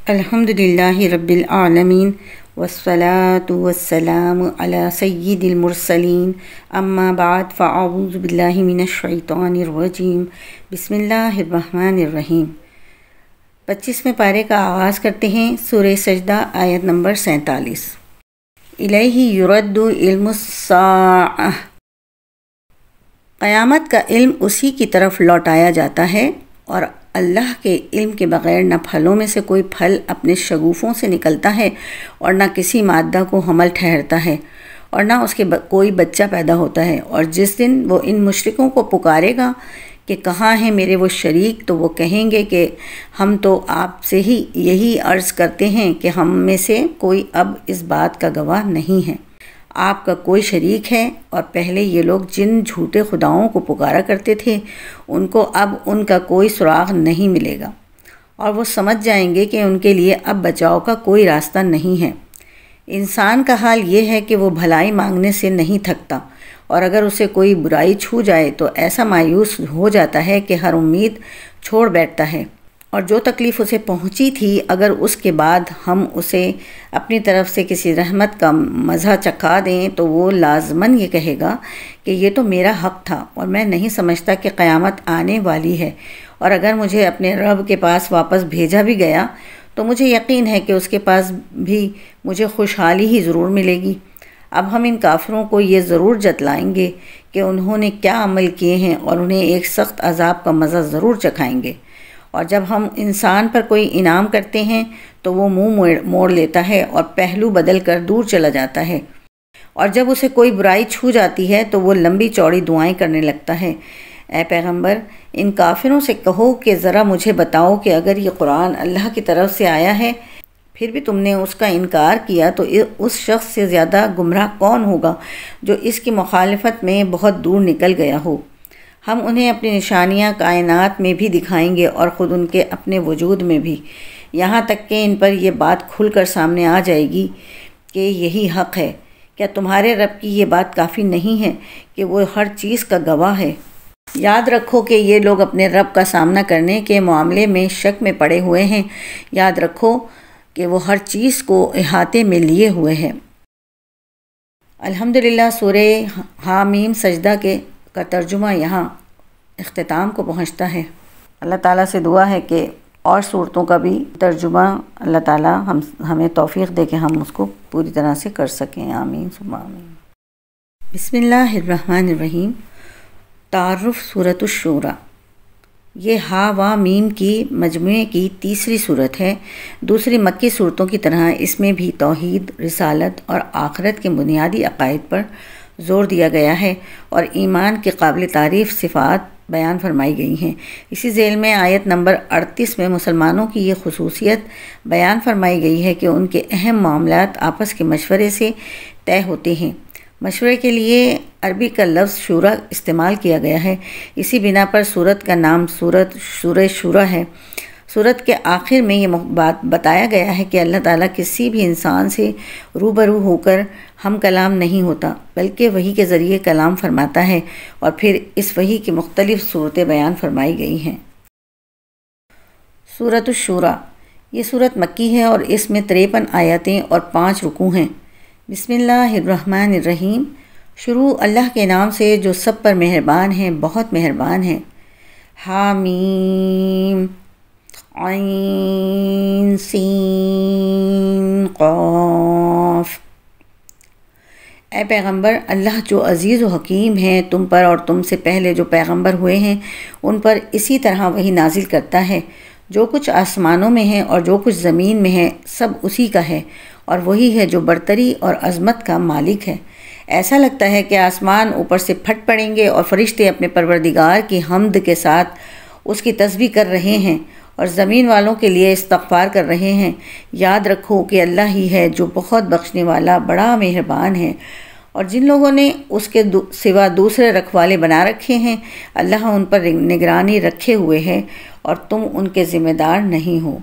الحمدللہ رب العالمین والصلاة والسلام علی سید المرسلین اما بعد فاعوذ باللہ من الشیطان الرجیم بسم اللہ الرحمن الرحیم 25ویں پارے کا آغاز کرتے ہیں۔ سورہ سجدہ آیت نمبر 47۔ الیہ یرد علم الساعہ، قیامت کا علم اسی کی طرف لوٹایا جاتا ہے، اور اللہ کے علم کے بغیر نہ پھلوں میں سے کوئی پھل اپنے شگوفوں سے نکلتا ہے، اور نہ کسی مادہ کو حمل ٹھہرتا ہے، اور نہ اس کے کوئی بچہ پیدا ہوتا ہے۔ اور جس دن وہ ان مشرکوں کو پکارے گا کہ کہاں ہیں میرے وہ شریک، تو وہ کہیں گے کہ ہم تو آپ سے ہی یہی عرض کرتے ہیں کہ ہم میں سے کوئی اب اس بات کا گواہ نہیں ہے، آپ کا کوئی شریک ہے۔ اور پہلے یہ لوگ جن جھوٹے خداؤں کو پکارا کرتے تھے، ان کو اب ان کا کوئی سراغ نہیں ملے گا، اور وہ سمجھ جائیں گے کہ ان کے لیے اب بچاؤ کا کوئی راستہ نہیں ہے۔ انسان کا حال یہ ہے کہ وہ بھلائی مانگنے سے نہیں تھکتا، اور اگر اسے کوئی برائی چھو جائے تو ایسا مایوس ہو جاتا ہے کہ ہر امید چھوڑ بیٹھتا ہے، اور جو تکلیف اسے پہنچی تھی اگر اس کے بعد ہم اسے اپنی طرف سے کسی رحمت کا مزہ چکھا دیں تو وہ لازماً یہ کہے گا کہ یہ تو میرا حق تھا، اور میں نہیں سمجھتا کہ قیامت آنے والی ہے، اور اگر مجھے اپنے رب کے پاس واپس بھیجا بھی گیا تو مجھے یقین ہے کہ اس کے پاس بھی مجھے خوشحالی ہی ضرور ملے گی۔ اب ہم ان کافروں کو یہ ضرور جتلائیں گے کہ انہوں نے کیا عمل کیے ہیں، اور انہیں ایک سخت عذاب کا مزہ ضرور چکھائیں گے۔ اور جب ہم انسان پر کوئی انعام کرتے ہیں تو وہ منہ موڑ لیتا ہے اور پہلو بدل کر دور چلا جاتا ہے، اور جب اسے کوئی برائی چھو جاتی ہے تو وہ لمبی چوڑی دعائیں کرنے لگتا ہے۔ اے پیغمبر، ان کافروں سے کہو کہ ذرا مجھے بتاؤ کہ اگر یہ قرآن اللہ کی طرف سے آیا ہے، پھر بھی تم نے اس کا انکار کیا، تو اس شخص سے زیادہ گمراہ کون ہوگا جو اس کی مخالفت میں بہت دور نکل گیا ہو۔ ہم انہیں اپنی نشانیاں کائنات میں بھی دکھائیں گے اور خود ان کے اپنے وجود میں بھی، یہاں تک کہ ان پر یہ بات کھل کر سامنے آ جائے گی کہ یہی حق ہے۔ کیا تمہارے رب کی یہ بات کافی نہیں ہے کہ وہ ہر چیز کا گواہ ہے؟ یاد رکھو کہ یہ لوگ اپنے رب کا سامنا کرنے کے معاملے میں شک میں پڑے ہوئے ہیں۔ یاد رکھو کہ وہ ہر چیز کو احاطے میں لیے ہوئے ہیں۔ الحمدللہ سورہ حامیم سجدہ کا ترجمہ یہاں اختتام کو پہنچتا ہے۔ اللہ تعالیٰ سے دعا ہے کہ اور صورتوں کا بھی ترجمہ اللہ تعالیٰ ہمیں توفیق دے کہ ہم اس کو پوری طرح سے کر سکیں۔ آمین ثم آمین۔ بسم اللہ الرحمن الرحیم۔ تعارف سورۃ الشورى، یہ ہا و میم کی مجموعے کی تیسری صورت ہے۔ دوسری مکی صورتوں کی طرح اس میں بھی توحید، رسالت اور آخرت کے بنیادی عقائد پر زور دیا گیا ہے، اور ایمان کے قابل تعریف صفات بیان فرمائی گئی ہیں۔ اسی ذیل میں آیت نمبر 38 میں مسلمانوں کی یہ خصوصیت بیان فرمائی گئی ہے کہ ان کے اہم معاملات آپس کے مشورے سے طے ہوتے ہیں۔ مشورے کے لیے عربی کا لفظ شورا استعمال کیا گیا ہے، اسی بنا پر سورت کا نام سورہ شورا ہے۔ سورت کے آخر میں یہ بات بتایا گیا ہے کہ اللہ تعالیٰ کسی بھی انسان سے روبرو ہو کر ہم کلام نہیں ہوتا، بلکہ وحی کے ذریعے کلام فرماتا ہے، اور پھر اس وحی کی مختلف صورتیں بیان فرمائی گئی ہیں۔ سورۃ الشورى، یہ سورت مکی ہے اور اس میں 53 آیتیں اور 5 رکوع ہیں۔ بسم اللہ الرحمن الرحیم۔ شروع اللہ کے نام سے جو سب پر مہربان ہے، بہت مہربان ہے۔ حامیم عین سین قاف۔ اے پیغمبر، اللہ جو عزیز و حکیم ہے، تم پر اور تم سے پہلے جو پیغمبر ہوئے ہیں ان پر اسی طرح وہی نازل کرتا ہے۔ جو کچھ آسمانوں میں ہے اور جو کچھ زمین میں ہے سب اسی کا ہے، اور وہی ہے جو برتری اور عظمت کا مالک ہے۔ ایسا لگتا ہے کہ آسمان اوپر سے پھٹ پڑیں گے اور فرشتے اپنے پروردگار کی حمد کے ساتھ اس کی تسبیح کر رہے ہیں، اور زمین والوں کے لیے استغفار کر رہے ہیں۔ یاد رکھو کہ اللہ ہی ہے جو بہت بخشنے والا، بڑا مہربان ہے۔ اور جن لوگوں نے اس کے سوا دوسرے رکھوالے بنا رکھے ہیں، اللہ ان پر نگرانی رکھے ہوئے ہے، اور تم ان کے ذمہ دار نہیں ہو۔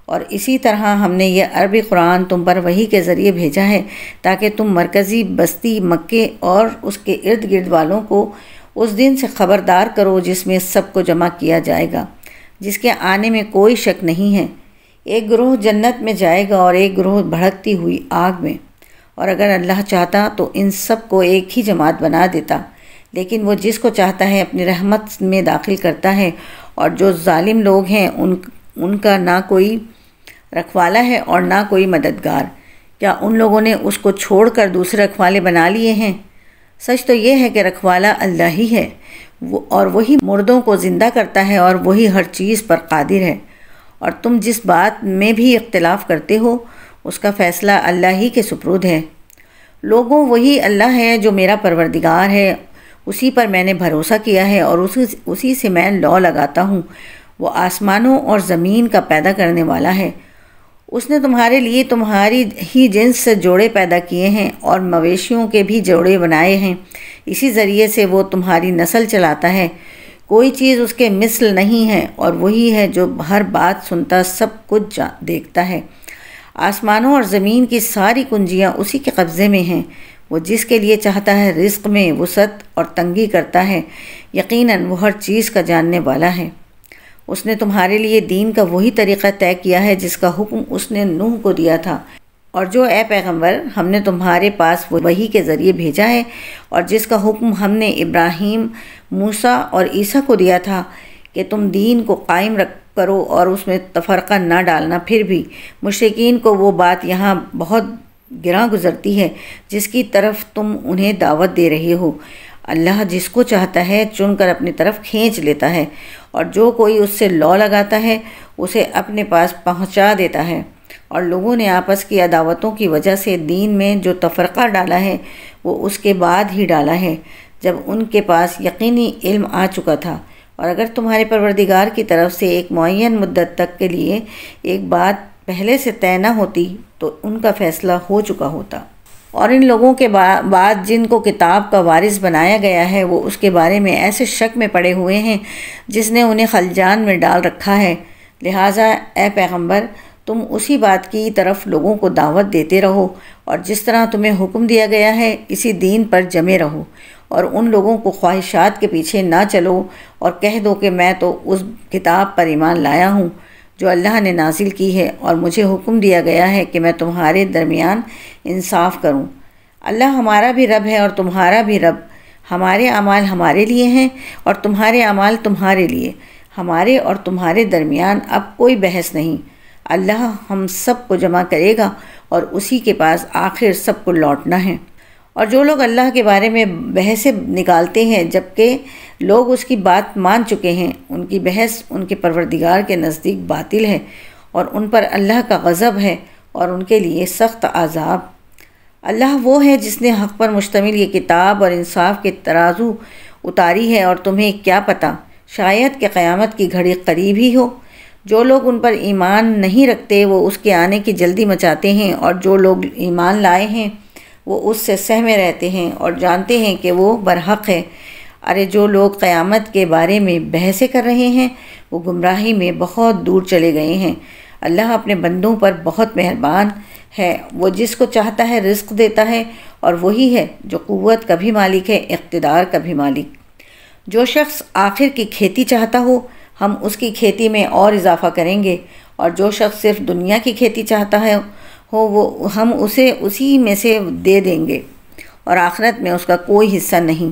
اور اسی طرح ہم نے یہ عربی قرآن تم پر وحی کے ذریعے بھیجا ہے تاکہ تم مرکزی بستی مکے اور اس کے ارد گرد والوں کو اس دن سے خبردار کرو جس میں سب کو جمع کیا جائے گا، جس کے آنے میں کوئی شک نہیں ہے۔ ایک گروہ جنت میں جائے گا اور ایک گروہ بھڑکتی ہوئی آگ میں، اور اگر اللہ چاہتا تو ان سب کو ایک ہی جماعت بنا دیتا، لیکن وہ جس کو چاہتا ہے اپنی رحمت میں داخل کرتا ہے، اور جو ظالم لوگ ہیں ان کا نہ کوئی رکھوالا ہے اور نہ کوئی مددگار۔ کیا ان لوگوں نے اس کو چھوڑ کر دوسرے رکھوالے بنا لیے ہیں؟ سچ تو یہ ہے کہ رکھوالا اللہ ہی ہے، اور وہی مردوں کو زندہ کرتا ہے اور وہی ہر چیز پر قادر ہے، اور تم جس بات میں بھی اختلاف کرتے ہو اس کا فیصلہ اللہ ہی کے سپرد ہے۔ لوگوں، وہی اللہ ہے جو میرا پروردگار ہے، اسی پر میں نے بھروسہ کیا ہے اور اسی سے میں لو لگاتا ہوں۔ وہ آسمانوں اور زمین کا پیدا کرنے والا ہے۔ اس نے تمہارے لیے تمہاری ہی جنس سے جوڑے پیدا کیے ہیں اور مویشیوں کے بھی جوڑے بنائے ہیں، اسی ذریعے سے وہ تمہاری نسل چلاتا ہے۔ کوئی چیز اس کے مثل نہیں ہے، اور وہی ہے جو ہر بات سنتا، سب کچھ دیکھتا ہے۔ آسمانوں اور زمین کی ساری کنجیاں اسی کے قبضے میں ہیں۔ وہ جس کے لیے چاہتا ہے رزق میں وسعت اور تنگی کرتا ہے، یقیناً وہ ہر چیز کا جاننے والا ہے۔ اس نے تمہارے لیے دین کا وہی طریقہ طے کیا ہے جس کا حکم اس نے نوح کو دیا تھا، اور جو اے پیغمبر ہم نے تمہارے پاس وحی کے ذریعے بھیجا ہے، اور جس کا حکم ہم نے ابراہیم، موسیٰ اور عیسیٰ کو دیا تھا کہ تم دین کو قائم کرو اور اس میں تفرقہ نہ ڈالنا۔ پھر بھی مشرکین کو وہ بات یہاں بہت گراں گزرتی ہے جس کی طرف تم انہیں دعوت دے رہے ہو۔ اللہ جس کو چاہتا ہے چن کر اپنی طرف کھینچ لیتا ہے، اور جو کوئی اس سے لو لگاتا ہے اسے اپنے پاس پہنچا دیتا ہے۔ اور لوگوں نے آپس کی عداوتوں کی وجہ سے دین میں جو تفرقہ ڈالا ہے وہ اس کے بعد ہی ڈالا ہے جب ان کے پاس یقینی علم آ چکا تھا، اور اگر تمہارے پروردگار کی طرف سے ایک معین مدت تک کے لیے ایک بات پہلے سے طے نہ ہوتی تو ان کا فیصلہ ہو چکا ہوتا۔ اور ان لوگوں کے بعد جن کو کتاب کا وارث بنایا گیا ہے وہ اس کے بارے میں ایسے شک میں پڑے ہوئے ہیں جس نے انہیں خلجان میں ڈال رکھا ہے۔ لہٰذا اے پیغمبر، تم اسی بات کی طرف لوگوں کو دعوت دیتے رہو، اور جس طرح تمہیں حکم دیا گیا ہے اسی دین پر جمے رہو، اور ان لوگوں کو خواہشات کے پیچھے نہ چلو، اور کہہ دو کہ میں تو اس کتاب پر ایمان لایا ہوں جو اللہ نے نازل کی ہے، اور مجھے حکم دیا گیا ہے کہ میں تمہارے درمیان انصاف کروں۔ اللہ ہمارا بھی رب ہے اور تمہارا بھی رب، ہمارے اعمال ہمارے لیے ہیں اور تمہارے اعمال تمہارے لیے، ہمارے اور تمہارے درمیان اب کوئی بحث نہیں۔ اللہ ہم سب کو جمع کرے گا اور اسی کے پاس آخر سب کو لوٹنا ہے۔ اور جو لوگ اللہ کے بارے میں بحثیں نکالتے ہیں جبکہ لوگ اس کی بات مان چکے ہیں، ان کی بحث ان کے پروردگار کے نزدیک باطل ہے، اور ان پر اللہ کا غضب ہے اور ان کے لیے سخت عذاب۔ اللہ وہ ہے جس نے حق پر مشتمل یہ کتاب اور انصاف کے ترازو اتاری ہے، اور تمہیں کیا پتہ شاید کہ قیامت کی گھڑی قریب ہی ہو۔ جو لوگ ان پر ایمان نہیں رکھتے وہ اس کے آنے کی جلدی مچاتے ہیں، اور جو لوگ ایمان لائے ہیں وہ اس سے سہمے رہتے ہیں اور جانتے ہیں کہ وہ برحق ہے۔ ارے جو لوگ قیامت کے بارے میں بحثیں کر رہے ہیں وہ گمراہی میں بہت دور چلے گئے ہیں۔ اللہ اپنے بندوں پر بہت مہربان ہے، وہ جس کو چاہتا ہے رزق دیتا ہے، اور وہی ہے جو قوت کا بھی مالک ہے، اقتدار کا بھی مالک۔ جو شخص آخر کی کھیتی چاہتا ہو ہم اس کی کھیتی میں اور اضافہ کریں گے، اور جو شخص صرف دنیا کی کھیتی چاہتا ہو وہ ہم اسے اسی میں سے دے دیں گے، اور آخرت میں اس کا کوئی حصہ نہیں۔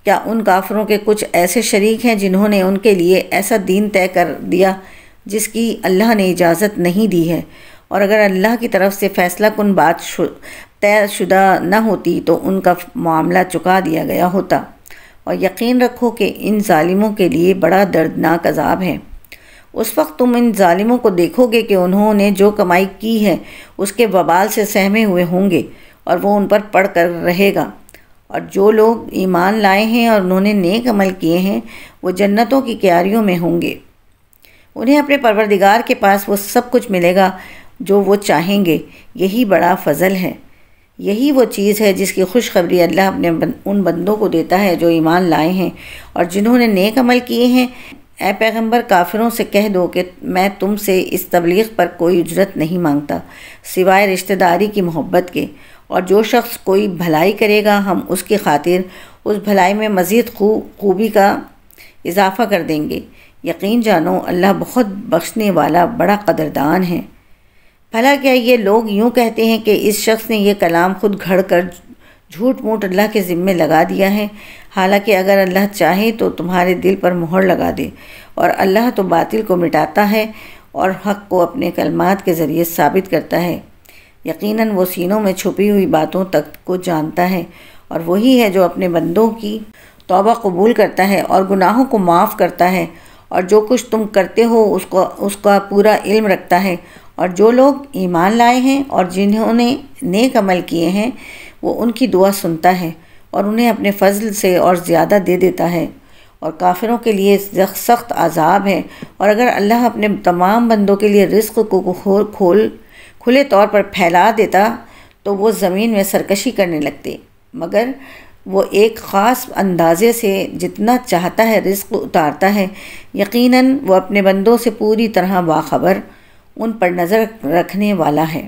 کیا ان کافروں کے کچھ ایسے شریک ہیں جنہوں نے ان کے لیے ایسا دین طے کر دیا جس کی اللہ نے اجازت نہیں دی ہے؟ اور اگر اللہ کی طرف سے فیصلہ کن بات طے شدہ نہ ہوتی تو ان کا معاملہ چکا دیا گیا ہوتا۔ اور یقین رکھو کہ ان ظالموں کے لیے بڑا دردناک عذاب ہے۔ اس وقت تم ان ظالموں کو دیکھو گے کہ انہوں نے جو کمائی کی ہے اس کے وبال سے سہمے ہوئے ہوں گے، اور وہ ان پر پڑ کر رہے گا۔ اور جو لوگ ایمان لائے ہیں اور انہوں نے نیک عمل کیے ہیں وہ جنتوں کی کیاریوں میں ہوں گے۔ انہیں اپنے پروردگار کے پاس وہ سب کچھ ملے گا جو وہ چاہیں گے۔ یہی بڑا فضل ہے، یہی وہ چیز ہے جس کی خوشخبری اللہ اپنے ان بندوں کو دیتا ہے جو ایمان لائے ہیں اور جنہوں نے نیک عمل کیے ہیں۔ اے پیغمبر، کافروں سے کہہ دو کہ میں تم سے اس تبلیغ پر کوئی اجرت نہیں مانگتا سوائے رشتہ داری کی محبت کے، اور جو شخص کوئی بھلائی کرے گا ہم اس کی خاطر اس بھلائی میں مزید خوبی کا اضافہ کر دیں گے۔ یقین جانو اللہ بہت بخشنے والا بڑا قدردان ہے۔ بھلا کیا یہ لوگ یوں کہتے ہیں کہ اس شخص نے یہ کلام خود گھڑ کر جھوٹ موٹ اللہ کے ذمے لگا دیا ہے، حالانکہ اگر اللہ چاہے تو تمہارے دل پر مہر لگا دے، اور اللہ تو باطل کو مٹاتا ہے اور حق کو اپنے کلمات کے ذریعے ثابت کرتا ہے۔ یقیناً وہ سینوں میں چھپی ہوئی باتوں تک کو جانتا ہے، اور وہی ہے جو اپنے بندوں کی توبہ قبول کرتا ہے اور گناہوں کو معاف کرتا ہے، اور جو کچھ تم کرتے ہو اس کا پورا علم رکھتا ہے۔ اور جو لوگ ایمان لائے ہیں اور جنہوں نے نیک عمل کیے ہیں وہ ان کی دعا سنتا ہے اور انہیں اپنے فضل سے اور زیادہ دے دیتا ہے، اور کافروں کے لیے سخت عذاب ہے۔ اور اگر اللہ اپنے تمام بندوں کے لیے رزق کو کھلے طور پر پھیلا دیتا تو وہ زمین میں سرکشی کرنے لگتے، مگر وہ ایک خاص اندازے سے جتنا چاہتا ہے رزق اتارتا ہے۔ یقیناً وہ اپنے بندوں سے پوری طرح باخبر، ان پر نظر رکھنے والا ہے۔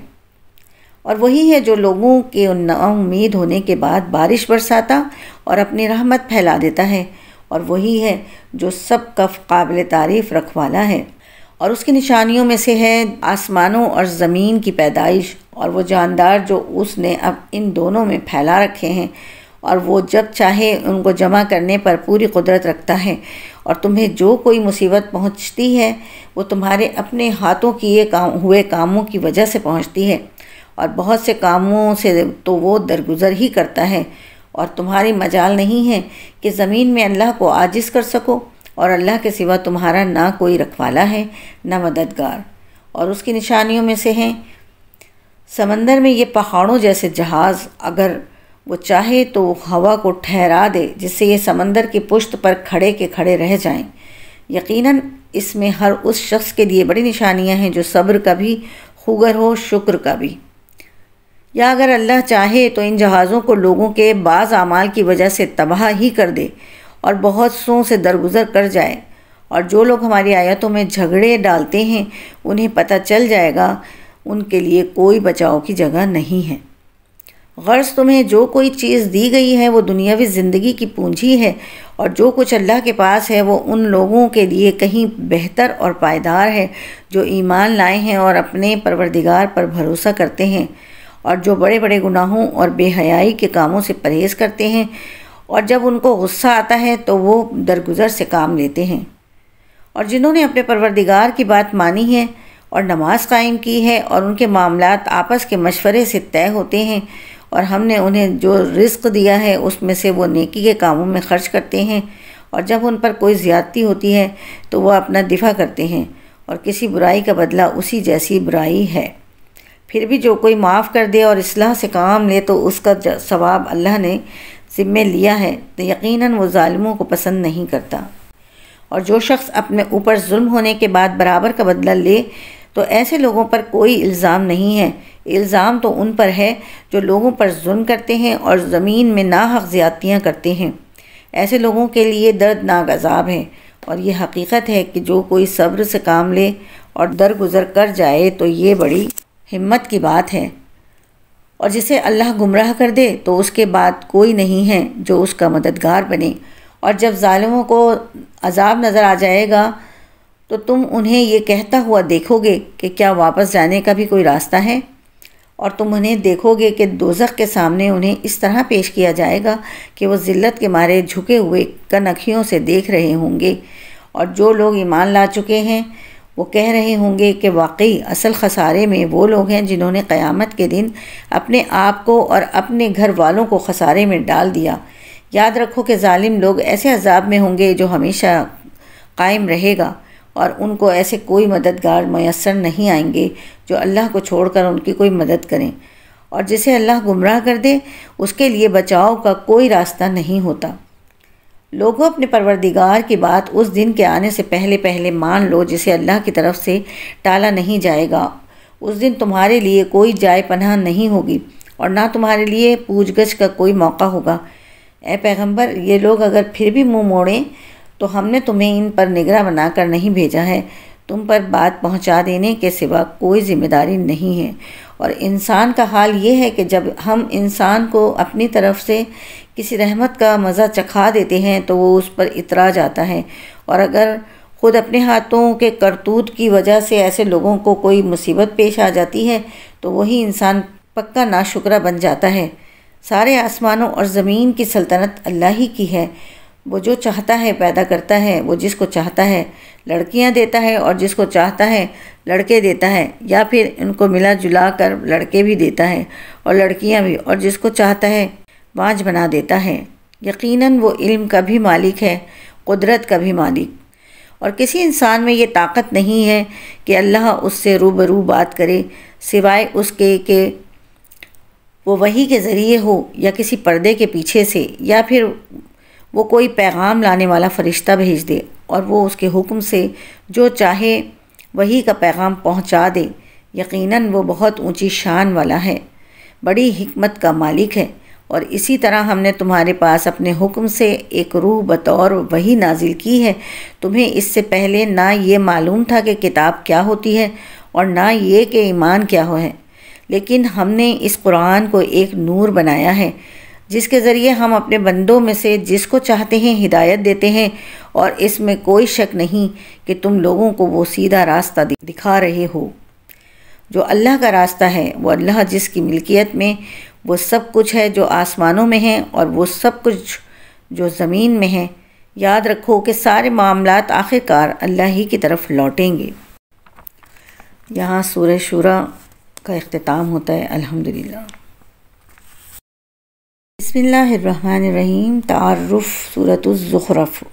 اور وہی ہے جو لوگوں کے نا امید ہونے کے بعد بارش برساتا اور اپنی رحمت پھیلا دیتا ہے، اور وہی ہے جو سب کا قابل تعریف رکھوالا ہے۔ اور اس کی نشانیوں میں سے ہے آسمانوں اور زمین کی پیدائش، اور وہ جاندار جو اس نے اب ان دونوں میں پھیلا رکھے ہیں، اور وہ جب چاہے ان کو جمع کرنے پر پوری قدرت رکھتا ہے۔ اور تمہیں جو کوئی مصیبت پہنچتی ہے وہ تمہارے اپنے ہاتھوں کیے ہوئے کاموں کی وجہ سے پہنچتی ہے، اور بہت سے کاموں سے تو وہ درگزر ہی کرتا ہے، اور تمہاری مجال نہیں ہے کہ زمین میں اللہ کو عاجز کر سکو، اور اللہ کے سوا تمہارا نہ کوئی رکھوالا ہے نہ مددگار۔ اور اس کی نشانیوں میں سے ہیں سمندر میں یہ پہاڑوں جیسے جہاز، اگر وہ چاہے تو ہوا کو ٹھہرا دے جس سے یہ سمندر کی پشت پر کھڑے کے کھڑے رہ جائیں۔ یقیناً اس میں ہر اس شخص کے لیے بڑی نشانیاں ہیں جو صبر کا بھی خوگر ہو، شکر کا بھی۔ یا اگر اللہ چاہے تو ان جہازوں کو لوگوں کے بعض اعمال کی وجہ سے تباہ ہی کر دے اور بہت سوں سے درگزر کر جائے، اور جو لوگ ہماری آیتوں میں جھگڑے ڈالتے ہیں انہیں پتہ چل جائے گا ان کے لیے کوئی بچاؤ کی جگہ نہیں ہے۔ غرض تمہیں جو کوئی چیز دی گئی ہے وہ دنیاوی زندگی کی پونجی ہے، اور جو کچھ اللہ کے پاس ہے وہ ان لوگوں کے لیے کہیں بہتر اور پائیدار ہے جو ایمان لائے ہیں اور اپنے پروردگار پر بھروسہ کرتے ہیں، اور جو بڑے بڑے گناہوں اور بے حیائی کے کاموں سے پرہیز کرتے ہیں، اور جب ان کو غصہ آتا ہے تو وہ درگزر سے کام لیتے ہیں۔ اور جنہوں نے اپنے پروردگار کی بات مانی ہے اور نماز قائم کی ہے، اور ان کے معاملات آپس کے مشورے سے طے ہوتے ہیں، اور ہم نے انہیں جو رزق دیا ہے اس میں سے وہ نیکی کے کاموں میں خرچ کرتے ہیں، اور جب ان پر کوئی زیادتی ہوتی ہے تو وہ اپنا دفاع کرتے ہیں، اور کسی برائی کا بدلہ اسی جیسی برائی ہے۔ پھر بھی جو کوئی معاف کر دے اور اصلاح سے کام لے تو اس کا ثواب اللہ نے ذمہ لیا ہے، تو یقیناً وہ ظالموں کو پسند نہیں کرتا۔ اور جو شخص اپنے اوپر ظلم ہونے کے بعد برابر کا بدلہ لے تو ایسے لوگوں پر کوئی الزام نہیں ہے، الزام تو ان پر ہے جو لوگوں پر ظلم کرتے ہیں اور زمین میں ناحق زیادتیاں کرتے ہیں۔ ایسے لوگوں کے لیے دردناک عذاب ہے، اور یہ حقیقت ہے کہ جو کوئی صبر سے کام لے اور درگزر کر جائے تو یہ بڑی ہمت کی بات ہے، اور جسے اللہ گمراہ کر دے تو اس کے بعد کوئی نہیں ہے جو اس کا مددگار بنے۔ اور جب ظالموں کو عذاب نظر آ جائے گا تو تم انہیں یہ کہتا ہوا دیکھو گے کہ کیا واپس جانے کا بھی کوئی راستہ ہے، اور تم انہیں دیکھو گے کہ دوزخ کے سامنے انہیں اس طرح پیش کیا جائے گا کہ وہ ذلت کے مارے جھکے ہوئے کن اکھیوں سے دیکھ رہے ہوں گے، اور جو لوگ ایمان لا چکے ہیں وہ کہہ رہے ہوں گے کہ واقعی اصل خسارے میں وہ لوگ ہیں جنہوں نے قیامت کے دن اپنے آپ کو اور اپنے گھر والوں کو خسارے میں ڈال دیا۔ یاد رکھو کہ ظالم لوگ ایسے عذاب میں ہوں گے جو ہمیشہ قائم رہے گا، اور ان کو ایسے کوئی مددگار میسر نہیں آئیں گے جو اللہ کو چھوڑ کر ان کی کوئی مدد کریں، اور جسے اللہ گمراہ کر دے اس کے لیے بچاؤ کا کوئی راستہ نہیں ہوتا۔ لوگوں اپنے پروردگار کی بات اس دن کے آنے سے پہلے مان لو جسے اللہ کی طرف سے ٹالا نہیں جائے گا۔ اس دن تمہارے لیے کوئی جائے پناہ نہیں ہوگی، اور نہ تمہارے لیے پوچھ گچھ کا کوئی موقع ہوگا۔ اے پیغمبر، یہ لوگ اگر پھر بھی منہ موڑیں تو ہم نے تمہیں ان پر نگراں بنا کر نہیں بھیجا ہے، تم پر بات پہنچا دینے کے سوا کوئی ذمہ داری نہیں ہے۔ اور انسان کا حال یہ ہے کہ جب ہم انسان کو اپنی طرف سے کسی رحمت کا مزہ چکھا دیتے ہیں تو وہ اس پر اترا جاتا ہے، اور اگر خود اپنے ہاتھوں کے کرتوت کی وجہ سے ایسے لوگوں کو کوئی مصیبت پیش آ جاتی ہے تو وہی انسان پکا ناشکرہ بن جاتا ہے۔ سارے آسمانوں اور زمین کی سلطنت اللہ ہی کی ہے۔ وہ جو چاہتا ہے پیدا کرتا ہے، وہ جس کو چاہتا ہے لڑکیاں دیتا ہے اور جس کو چاہتا ہے لڑکے دیتا ہے، یا پھر ان کو ملا جلا کر لڑکے بھی دیتا ہے اور لڑکیاں بھی، اور جس کو چاہتا ہے بانجھ بنا دیتا ہے۔ یقیناً وہ علم کا بھی مالک ہے، قدرت کا بھی مالک، اور کسی انسان میں یہ طاقت نہیں ہے کہ اللہ اس سے روبرو بات کرے سوائے اس کے کہ وہ وحی کے ذریعے ہو یا کسی پردے کے پیچھے سے، یا پھر وہ کوئی پیغام لانے والا فرشتہ بھیج دے اور وہ اس کے حکم سے جو چاہے وحی کا پیغام پہنچا دے۔ یقیناً وہ بہت اونچی شان والا ہے، بڑی حکمت کا مالک ہے۔ اور اسی طرح ہم نے تمہارے پاس اپنے حکم سے ایک روح بطور وحی نازل کی ہے۔ تمہیں اس سے پہلے نہ یہ معلوم تھا کہ کتاب کیا ہوتی ہے اور نہ یہ کہ ایمان کیا ہے، لیکن ہم نے اس قرآن کو ایک نور بنایا ہے جس کے ذریعے ہم اپنے بندوں میں سے جس کو چاہتے ہیں ہدایت دیتے ہیں، اور اس میں کوئی شک نہیں کہ تم لوگوں کو وہ سیدھا راستہ دکھا رہے ہو۔ جو اللہ کا راستہ ہے وہ اللہ جس کی ملکیت میں وہ سب کچھ ہے جو آسمانوں میں ہے اور وہ سب کچھ جو زمین میں ہے۔ یاد رکھو کہ سارے معاملات آخرکار اللہ ہی کی طرف لوٹیں گے۔ یہاں سورہ شورى کا اختتام ہوتا ہے۔ الحمدللہ۔ بسم اللہ الرحمن الرحیم۔ تعارف سورۃ الزخرف۔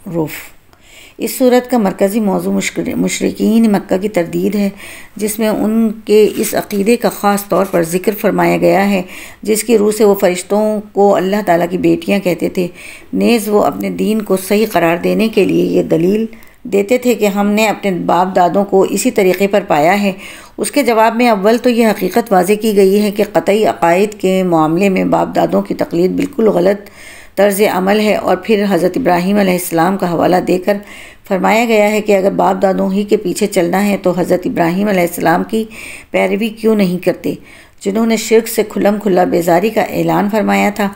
اس صورت کا مرکزی موضوع مشرکین مکہ کی تردید ہے، جس میں ان کے اس عقیدے کا خاص طور پر ذکر فرمایا گیا ہے جس کی روح سے وہ فرشتوں کو اللہ تعالیٰ کی بیٹیاں کہتے تھے۔ نیز وہ اپنے دین کو صحیح قرار دینے کے لیے یہ دلیل دیتے تھے کہ ہم نے اپنے باپ دادوں کو اسی طریقے پر پایا ہے۔ اس کے جواب میں اول تو یہ حقیقت واضح کی گئی ہے کہ قطعی عقائد کے معاملے میں باپ دادوں کی تقلید بالکل غلط طرز عمل ہے، اور پھر حضرت ابراہیم علیہ السلام کا حوالہ دے کر فرمایا گیا ہے کہ اگر باپ دادوں ہی کے پیچھے چلنا ہے تو حضرت ابراہیم علیہ السلام کی پیروی کیوں نہیں کرتے، جنہوں نے شرک سے کھلم کھلا بیزاری کا اعلان فرمایا تھا۔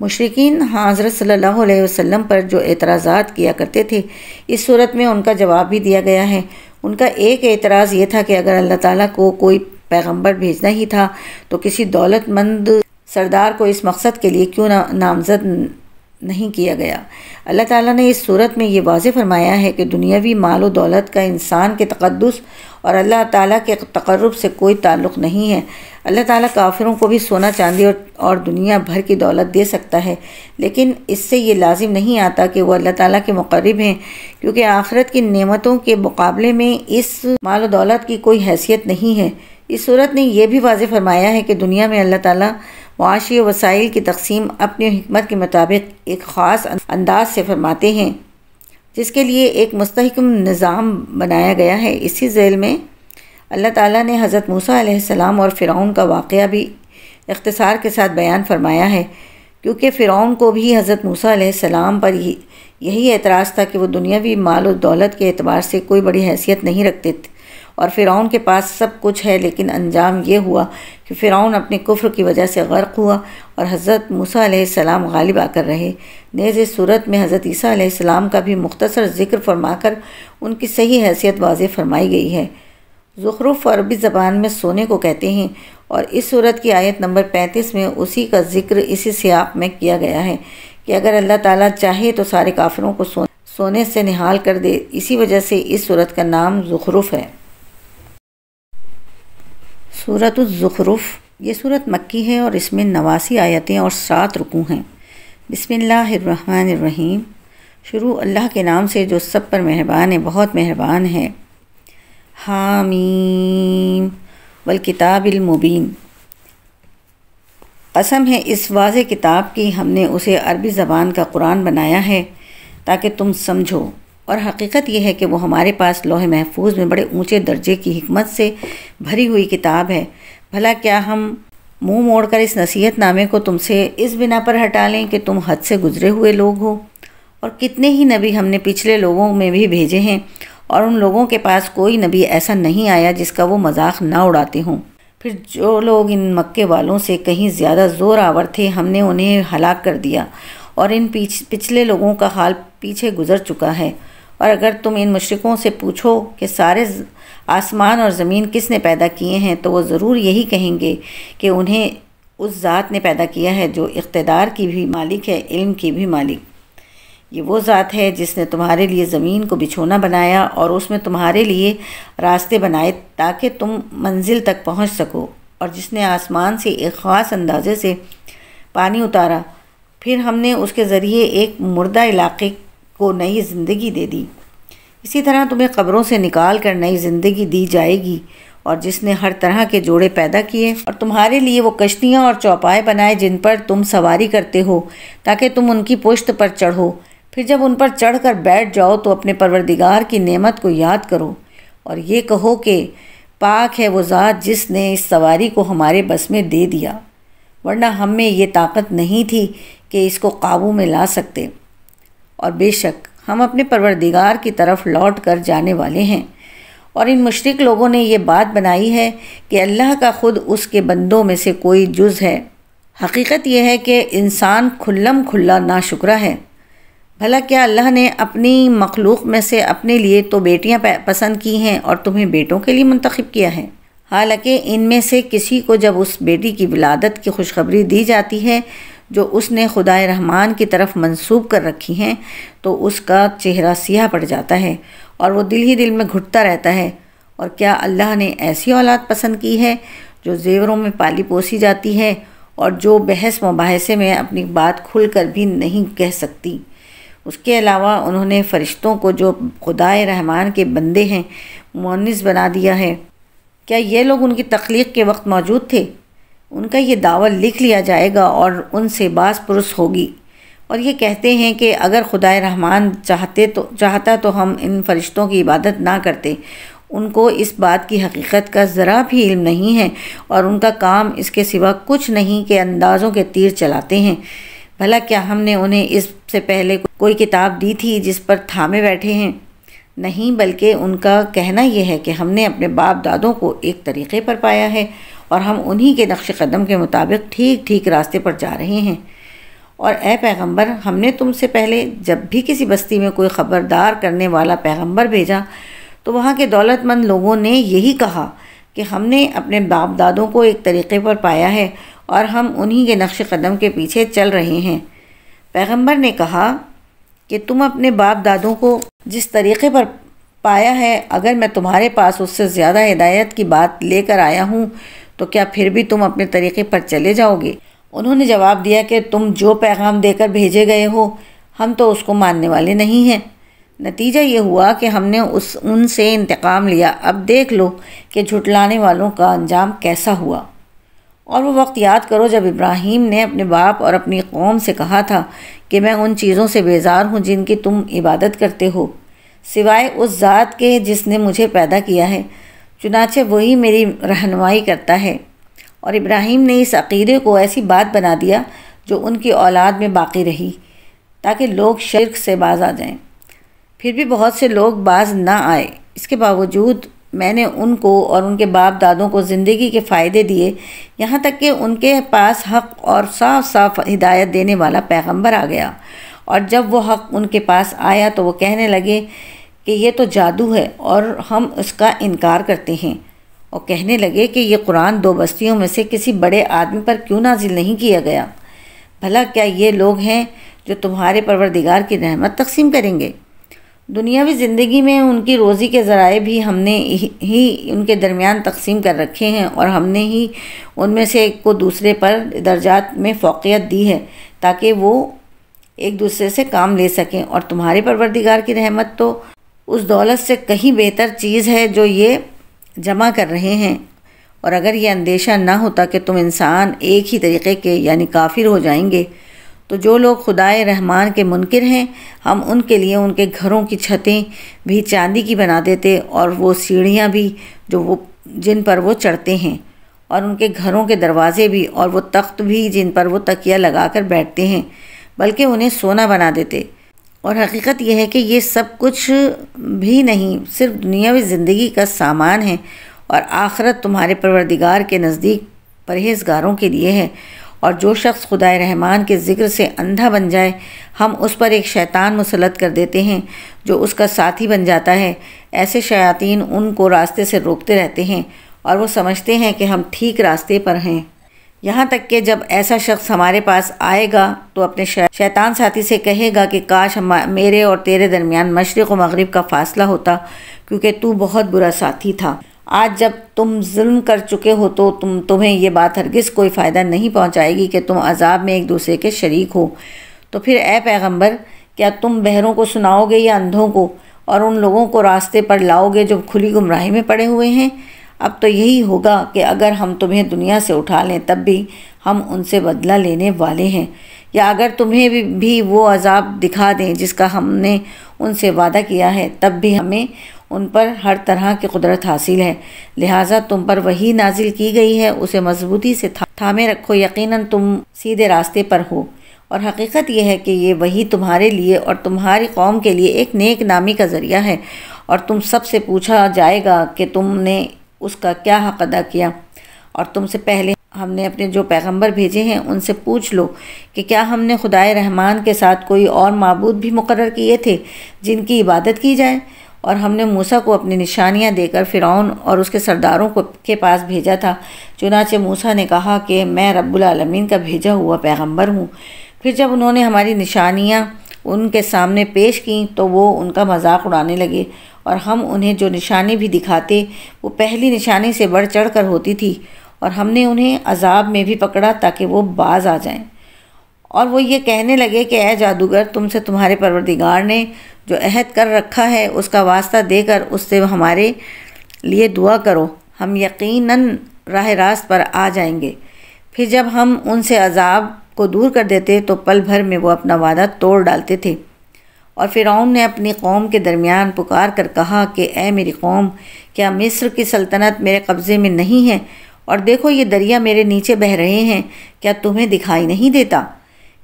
مشرکین حضرت صلی اللہ علیہ وسلم پر جو اعتراضات کیا کرتے تھے، اس صورت میں ان کا جواب بھی دیا گیا ہے۔ ان کا ایک اعتراض یہ تھا کہ اگر اللہ تعالیٰ کو کوئی پیغمبر بھیجنا ہی تھا تو کسی دولت مند سردار کو اس مقصد کے لیے کیوں نامزد نہیں کیا گیا۔ اللہ تعالیٰ نے اس صورت میں یہ واضح فرمایا ہے کہ دنیاوی مال و دولت کا انسان کے تقدس اور اللہ تعالیٰ کے تقرب سے کوئی تعلق نہیں ہے۔ اللہ تعالیٰ کافروں کو بھی سونا چاندی اور دنیا بھر کی دولت دے سکتا ہے، لیکن اس سے یہ لازم نہیں آتا کہ وہ اللہ تعالیٰ کے مقرب ہیں، کیونکہ آخرت کی نعمتوں کے مقابلے میں اس مال و دولت کی کوئی حیثیت نہیں ہے۔ اس صورت نے یہ بھی واضح فرمایا ہے کہ دنیا میں اللہ تعالیٰ معاشی وسائل کی تقسیم اپنی حکمت کے مطابق ایک خاص انداز سے فرماتے ہیں، جس کے لیے ایک مستحکم نظام بنایا گیا ہے۔ اسی ذیل میں اللہ تعالیٰ نے حضرت موسیٰ علیہ السلام اور فرعون کا واقعہ بھی اختصار کے ساتھ بیان فرمایا ہے، کیونکہ فرعون کو بھی حضرت موسیٰ علیہ السلام پر یہی اعتراض تھا کہ وہ دنیاوی مال و دولت کے اعتبار سے کوئی بڑی حیثیت نہیں رکھتے تھے، اور فرعون کے پاس سب کچھ ہے، لیکن انجام یہ ہوا کہ فرعون اپنے کفر کی وجہ سے غرق ہوا اور حضرت موسیٰ علیہ السلام غالب آ کر رہے۔ نیز اس صورت میں حضرت عیسیٰ علیہ السلام کا بھی مختصر ذکر فرما کر ان کی صحیح حیثیت واضح فرمائی گئی ہے۔ زخرف عربی زبان میں سونے کو کہتے ہیں، اور اس صورت کی آیت نمبر 35 میں اسی کا ذکر اسی سیاق میں کیا گیا ہے کہ اگر اللہ تعالیٰ چاہے تو سارے کافروں کو سونے سے نہال کر دے۔ اسی وجہ سے اس صورت کا نام زخرف ہے۔ سورۃ الزخرف یہ صورت مکی ہے اور اس میں 89 آیتیں اور 7 رکوع ہیں۔ بسم اللہ الرحمن الرحیم۔ شروع اللہ کے نام سے جو سب پر مہربان ہے، بہت مہربان ہے۔ حامیم والکتاب المبین۔ قسم ہے اس واضح کتاب کی، ہم نے اسے عربی زبان کا قرآن بنایا ہے تاکہ تم سمجھو، اور حقیقت یہ ہے کہ وہ ہمارے پاس لوح محفوظ میں بڑے اونچے درجے کی حکمت سے بھری ہوئی کتاب ہے۔ بھلا کیا ہم منہ موڑ کر اس نصیحت نامے کو تم سے اس بنا پر ہٹا لیں کہ تم حد سے گزرے ہوئے لوگ ہو؟ اور کتنے ہی نبی ہم نے پچھلے لوگوں میں بھی بھیجے ہیں، اور ان لوگوں کے پاس کوئی نبی ایسا نہیں آیا جس کا وہ مذاق نہ اڑاتے ہوں۔ پھر جو لوگ ان مکے والوں سے کہیں زیادہ زور آور تھے، ہم نے انہیں ہلاک کر دیا، اور ان پچھلے لوگوں کا حال پیچھے گزر چکا ہے۔ اور اگر تم ان مشرکوں سے پوچھو کہ سارے آسمان اور زمین کس نے پیدا کیے ہیں تو وہ ضرور یہی کہیں گے کہ انہیں اس ذات نے پیدا کیا ہے جو اقتدار کی بھی مالک ہے، علم کی بھی مالک۔ یہ وہ ذات ہے جس نے تمہارے لیے زمین کو بچھونا بنایا اور اس میں تمہارے لیے راستے بنائے تاکہ تم منزل تک پہنچ سکو، اور جس نے آسمان سے ایک خاص اندازے سے پانی اتارا، پھر ہم نے اس کے ذریعے ایک مردہ علاقے کو نئی زندگی دے دی۔ اسی طرح تمہیں قبروں سے نکال کر نئی زندگی دی جائے گی، اور جس نے ہر طرح کے جوڑے پیدا کیے اور تمہارے لیے وہ کشتیاں اور چوپائے بنائے جن پر تم سواری کرتے ہو تاکہ تم ان کی پشت پر چڑھو، پھر جب ان پر چڑھ کر بیٹھ جاؤ تو اپنے پروردگار کی نعمت کو یاد کرو اور یہ کہو کہ پاک ہے وہ ذات جس نے اس سواری کو ہمارے بس میں دے دیا، ورنہ ہم میں یہ طاقت نہیں تھی کہ اس کو قابو میں لا سکتے، اور بے شک ہم اپنے پروردگار کی طرف لوٹ کر جانے والے ہیں۔ اور ان مشرک لوگوں نے یہ بات بنائی ہے کہ اللہ کا خود اس کے بندوں میں سے کوئی جز ہے۔ حقیقت یہ ہے کہ انسان کھلم کھلا ناشکرا ہے۔ بھلا کیا اللہ نے اپنی مخلوق میں سے اپنے لیے تو بیٹیاں پسند کی ہیں اور تمہیں بیٹوں کے لیے منتخب کیا ہے؟ حالانکہ ان میں سے کسی کو جب اس بیٹی کی ولادت کی خوشخبری دی جاتی ہے جو اس نے خدائے رحمان کی طرف منسوب کر رکھی ہیں تو اس کا چہرہ سیاہ پڑ جاتا ہے اور وہ دل ہی دل میں گھٹتا رہتا ہے۔ اور کیا اللہ نے ایسی اولاد پسند کی ہے جو زیوروں میں پالی پوسی جاتی ہے اور جو بحث مباحثے میں اپنی بات کھل کر بھی نہیں کہہ سکتی؟ اس کے علاوہ انہوں نے فرشتوں کو جو خدائے رحمان کے بندے ہیں مؤنث بنا دیا ہے۔ کیا یہ لوگ ان کی تخلیق کے وقت موجود تھے؟ ان کا یہ دعویٰ لکھ لیا جائے گا اور ان سے باز پرس ہوگی، اور یہ کہتے ہیں کہ اگر خدائے رحمان چاہتا تو ہم ان فرشتوں کی عبادت نہ کرتے۔ ان کو اس بات کی حقیقت کا ذرا بھی علم نہیں ہے اور ان کا کام اس کے سوا کچھ نہیں کہ اندازوں کے تیر چلاتے ہیں۔ بھلا کیا ہم نے انہیں اس سے پہلے کوئی کتاب دی تھی جس پر تھامے بیٹھے ہیں؟ نہیں، بلکہ ان کا کہنا یہ ہے کہ ہم نے اپنے باپ دادوں کو ایک طریقے پر پایا ہے اور ہم انہی کے نقش قدم کے مطابق ٹھیک ٹھیک راستے پر جا رہے ہیں۔ اور اے پیغمبر، ہم نے تم سے پہلے جب بھی کسی بستی میں کوئی خبردار کرنے والا پیغمبر بھیجا تو وہاں کے دولت مند لوگوں نے یہی کہا کہ ہم نے اپنے باپ دادوں کو ایک طریقے پر پایا ہے اور ہم انہی کے نقش قدم کے پیچھے چل رہے ہیں۔ پیغمبر نے کہا کہ تم اپنے باپ دادوں کو جس طریقے پر پایا ہے، اگر میں تمہارے پاس اس سے زیادہ ہدایت کی بات لے کر آیا ہوں تو کیا پھر بھی تم اپنے طریقے پر چلے جاؤ گے؟ انہوں نے جواب دیا کہ تم جو پیغام دے کر بھیجے گئے ہو ہم تو اس کو ماننے والے نہیں ہیں۔ نتیجہ یہ ہوا کہ ہم نے ان سے انتقام لیا، اب دیکھ لو کہ جھٹلانے والوں کا انجام کیسا ہوا۔ اور وہ وقت یاد کرو جب ابراہیم نے اپنے باپ اور اپنی قوم سے کہا تھا کہ میں ان چیزوں سے بیزار ہوں جن کی تم عبادت کرتے ہو، سوائے اس ذات کے جس نے مجھے پیدا کیا ہے، چنانچہ وہی میری رہنمائی کرتا ہے۔ اور ابراہیم نے اس عقیدے کو ایسی بات بنا دیا جو ان کی اولاد میں باقی رہی تاکہ لوگ شرک سے باز آ جائیں۔ پھر بھی بہت سے لوگ باز نہ آئے۔ اس کے باوجود میں نے ان کو اور ان کے باپ دادوں کو زندگی کے فائدے دیے، یہاں تک کہ ان کے پاس حق اور صاف صاف ہدایت دینے والا پیغمبر آ گیا، اور جب وہ حق ان کے پاس آیا تو وہ کہنے لگے کہ یہ تو جادو ہے اور ہم اس کا انکار کرتے ہیں، اور کہنے لگے کہ یہ قرآن دو بستیوں میں سے کسی بڑے آدمی پر کیوں نازل نہیں کیا گیا؟ بھلا کیا یہ لوگ ہیں جو تمہارے پروردگار کی رحمت تقسیم کریں گے؟ دنیاوی زندگی میں ان کی روزی کے ذرائع بھی ہم نے ہی ان کے درمیان تقسیم کر رکھے ہیں، اور ہم نے ہی ان میں سے ایک کو دوسرے پر درجات میں فوقیت دی ہے تاکہ وہ ایک دوسرے سے کام لے سکیں، اور تمہارے پروردگار کی رحمت تو اس دولت سے کہیں بہتر چیز ہے جو یہ جمع کر رہے ہیں۔ اور اگر یہ اندیشہ نہ ہوتا کہ تم انسان ایک ہی طریقے کے یعنی کافر ہو جائیں گے تو جو لوگ خدائے رحمان کے منکر ہیں ہم ان کے لیے ان کے گھروں کی چھتیں بھی چاندی کی بنا دیتے، اور وہ سیڑھیاں بھی جن پر وہ چڑھتے ہیں، اور ان کے گھروں کے دروازے بھی، اور وہ تخت بھی جن پر وہ تکیہ لگا کر بیٹھتے ہیں، بلکہ انہیں سونا بنا دیتے۔ اور حقیقت یہ ہے کہ یہ سب کچھ بھی نہیں، صرف دنیاوی زندگی کا سامان ہے، اور آخرت تمہارے پروردگار کے نزدیک پرہیزگاروں کے لیے ہے۔ اور جو شخص خدائے رحمان کے ذکر سے اندھا بن جائے ہم اس پر ایک شیطان مسلط کر دیتے ہیں جو اس کا ساتھی بن جاتا ہے۔ ایسے شیاطین ان کو راستے سے روکتے رہتے ہیں اور وہ سمجھتے ہیں کہ ہم ٹھیک راستے پر ہیں، یہاں تک کہ جب ایسا شخص ہمارے پاس آئے گا تو اپنے شیطان ساتھی سے کہے گا کہ کاش میرے اور تیرے درمیان مشرق و مغرب کا فاصلہ ہوتا، کیونکہ تو بہت برا ساتھی تھا۔ آج جب تم ظلم کر چکے ہو تو تمہیں یہ بات ہرگز کوئی فائدہ نہیں پہنچائے گی کہ تم عذاب میں ایک دوسرے کے شریک ہو۔ تو پھر اے پیغمبر، کیا تم بہروں کو سناؤ گے یا اندھوں کو، اور ان لوگوں کو راستے پر لاؤ گے جو کھلی گمراہی میں پڑے ہوئے ہیں؟ اب تو یہی ہوگا کہ اگر ہم تمہیں دنیا سے اٹھا لیں تب بھی ہم ان سے بدلہ لینے والے ہیں، یا اگر تمہیں بھی وہ عذاب دکھا دیں جس کا ہم نے ان سے وعدہ کیا ہے تب بھی ہمیں ان پر ہر طرح کی قدرت حاصل ہے۔ لہٰذا تم پر وحی نازل کی گئی ہے، اسے مضبوطی سے تھامے رکھو، یقیناً تم سیدھے راستے پر ہو۔ اور حقیقت یہ ہے کہ یہ وحی تمہارے لیے اور تمہاری قوم کے لیے ایک نیک نامی کا ذریعہ ہے، اور تم سب سے پوچھا جائے گا کہ تم نے اس کا کیا حق ادا کیا۔ اور تم سے پہلے ہم نے اپنے جو پیغمبر بھیجے ہیں ان سے پوچھ لو کہ کیا ہم نے خدائے رحمان کے ساتھ کوئی اور معبود بھی مقرر کیے تھے جن کی عبادت کی جائے؟ اور ہم نے موسیٰ کو اپنی نشانیاں دے کر فرعون اور اس کے سرداروں کے پاس بھیجا تھا، چنانچہ موسیٰ نے کہا کہ میں رب العالمین کا بھیجا ہوا پیغمبر ہوں۔ پھر جب انہوں نے ہماری نشانیاں ان کے سامنے پیش کیں تو وہ ان کا مذاق اڑانے لگے، اور ہم انہیں جو نشانی بھی دکھاتے وہ پہلی نشانی سے بڑھ چڑھ کر ہوتی تھی، اور ہم نے انہیں عذاب میں بھی پکڑا تاکہ وہ باز آ جائیں۔ اور وہ یہ کہنے لگے کہ اے جادوگر، تم سے تمہارے پروردگار نے جو عہد کر رکھا ہے اس کا واسطہ دے کر اس سے ہمارے لیے دعا کرو، ہم یقیناً راہ راست پر آ جائیں گے۔ پھر جب ہم ان سے عذاب کو دور کر دیتے تو پل بھر میں وہ اپنا وعدہ توڑ ڈالتے تھے۔ اور فرعون نے اپنی قوم کے درمیان پکار کر کہا کہ اے میری قوم، کیا مصر کی سلطنت میرے قبضے میں نہیں ہے؟ اور دیکھو یہ دریا میرے نیچے بہہ رہے ہیں، کیا تمہیں دکھائی نہیں دیتا؟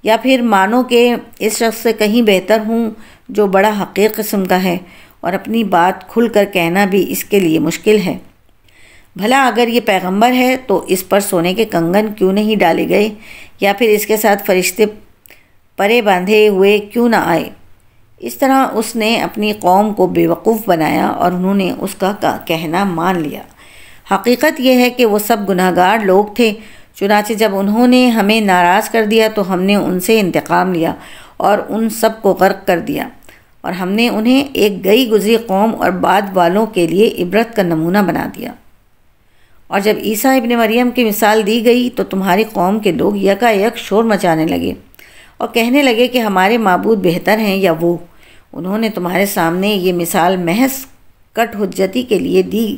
یا پھر مانو کہ اس شخص سے کہیں بہتر ہوں جو بڑا حقیر قسم کا ہے، اور اپنی بات کھل کر کہنا بھی اس کے لیے مشکل ہے۔ بھلا اگر یہ پیغمبر ہے تو اس پر سونے کے کنگن کیوں نہیں ڈالے گئے، یا پھر اس کے ساتھ فرشتے پرے باندھے ہوئے کیوں نہ آئے؟ اس طرح اس نے اپنی قوم کو بیوقوف بنایا اور انہوں نے اس کا کہنا مان لیا۔ حقیقت یہ ہے کہ وہ سب گناہگار لوگ تھے، چنانچہ جب انہوں نے ہمیں ناراض کر دیا تو ہم نے ان سے انتقام لیا اور ان سب کو غرق کر دیا، اور ہم نے انہیں ایک گئی گزری قوم اور بعد والوں کے لیے عبرت کا نمونہ بنا دیا۔ اور جب عیسیٰ ابن مریم کی مثال دی گئی تو تمہاری قوم کے لوگ یکا یک شور مچانے لگے اور کہنے لگے کہ ہمارے معبود بہتر ہیں یا وہ۔ انہوں نے تمہارے سامنے یہ مثال محض کٹ حجتی کے لیے دی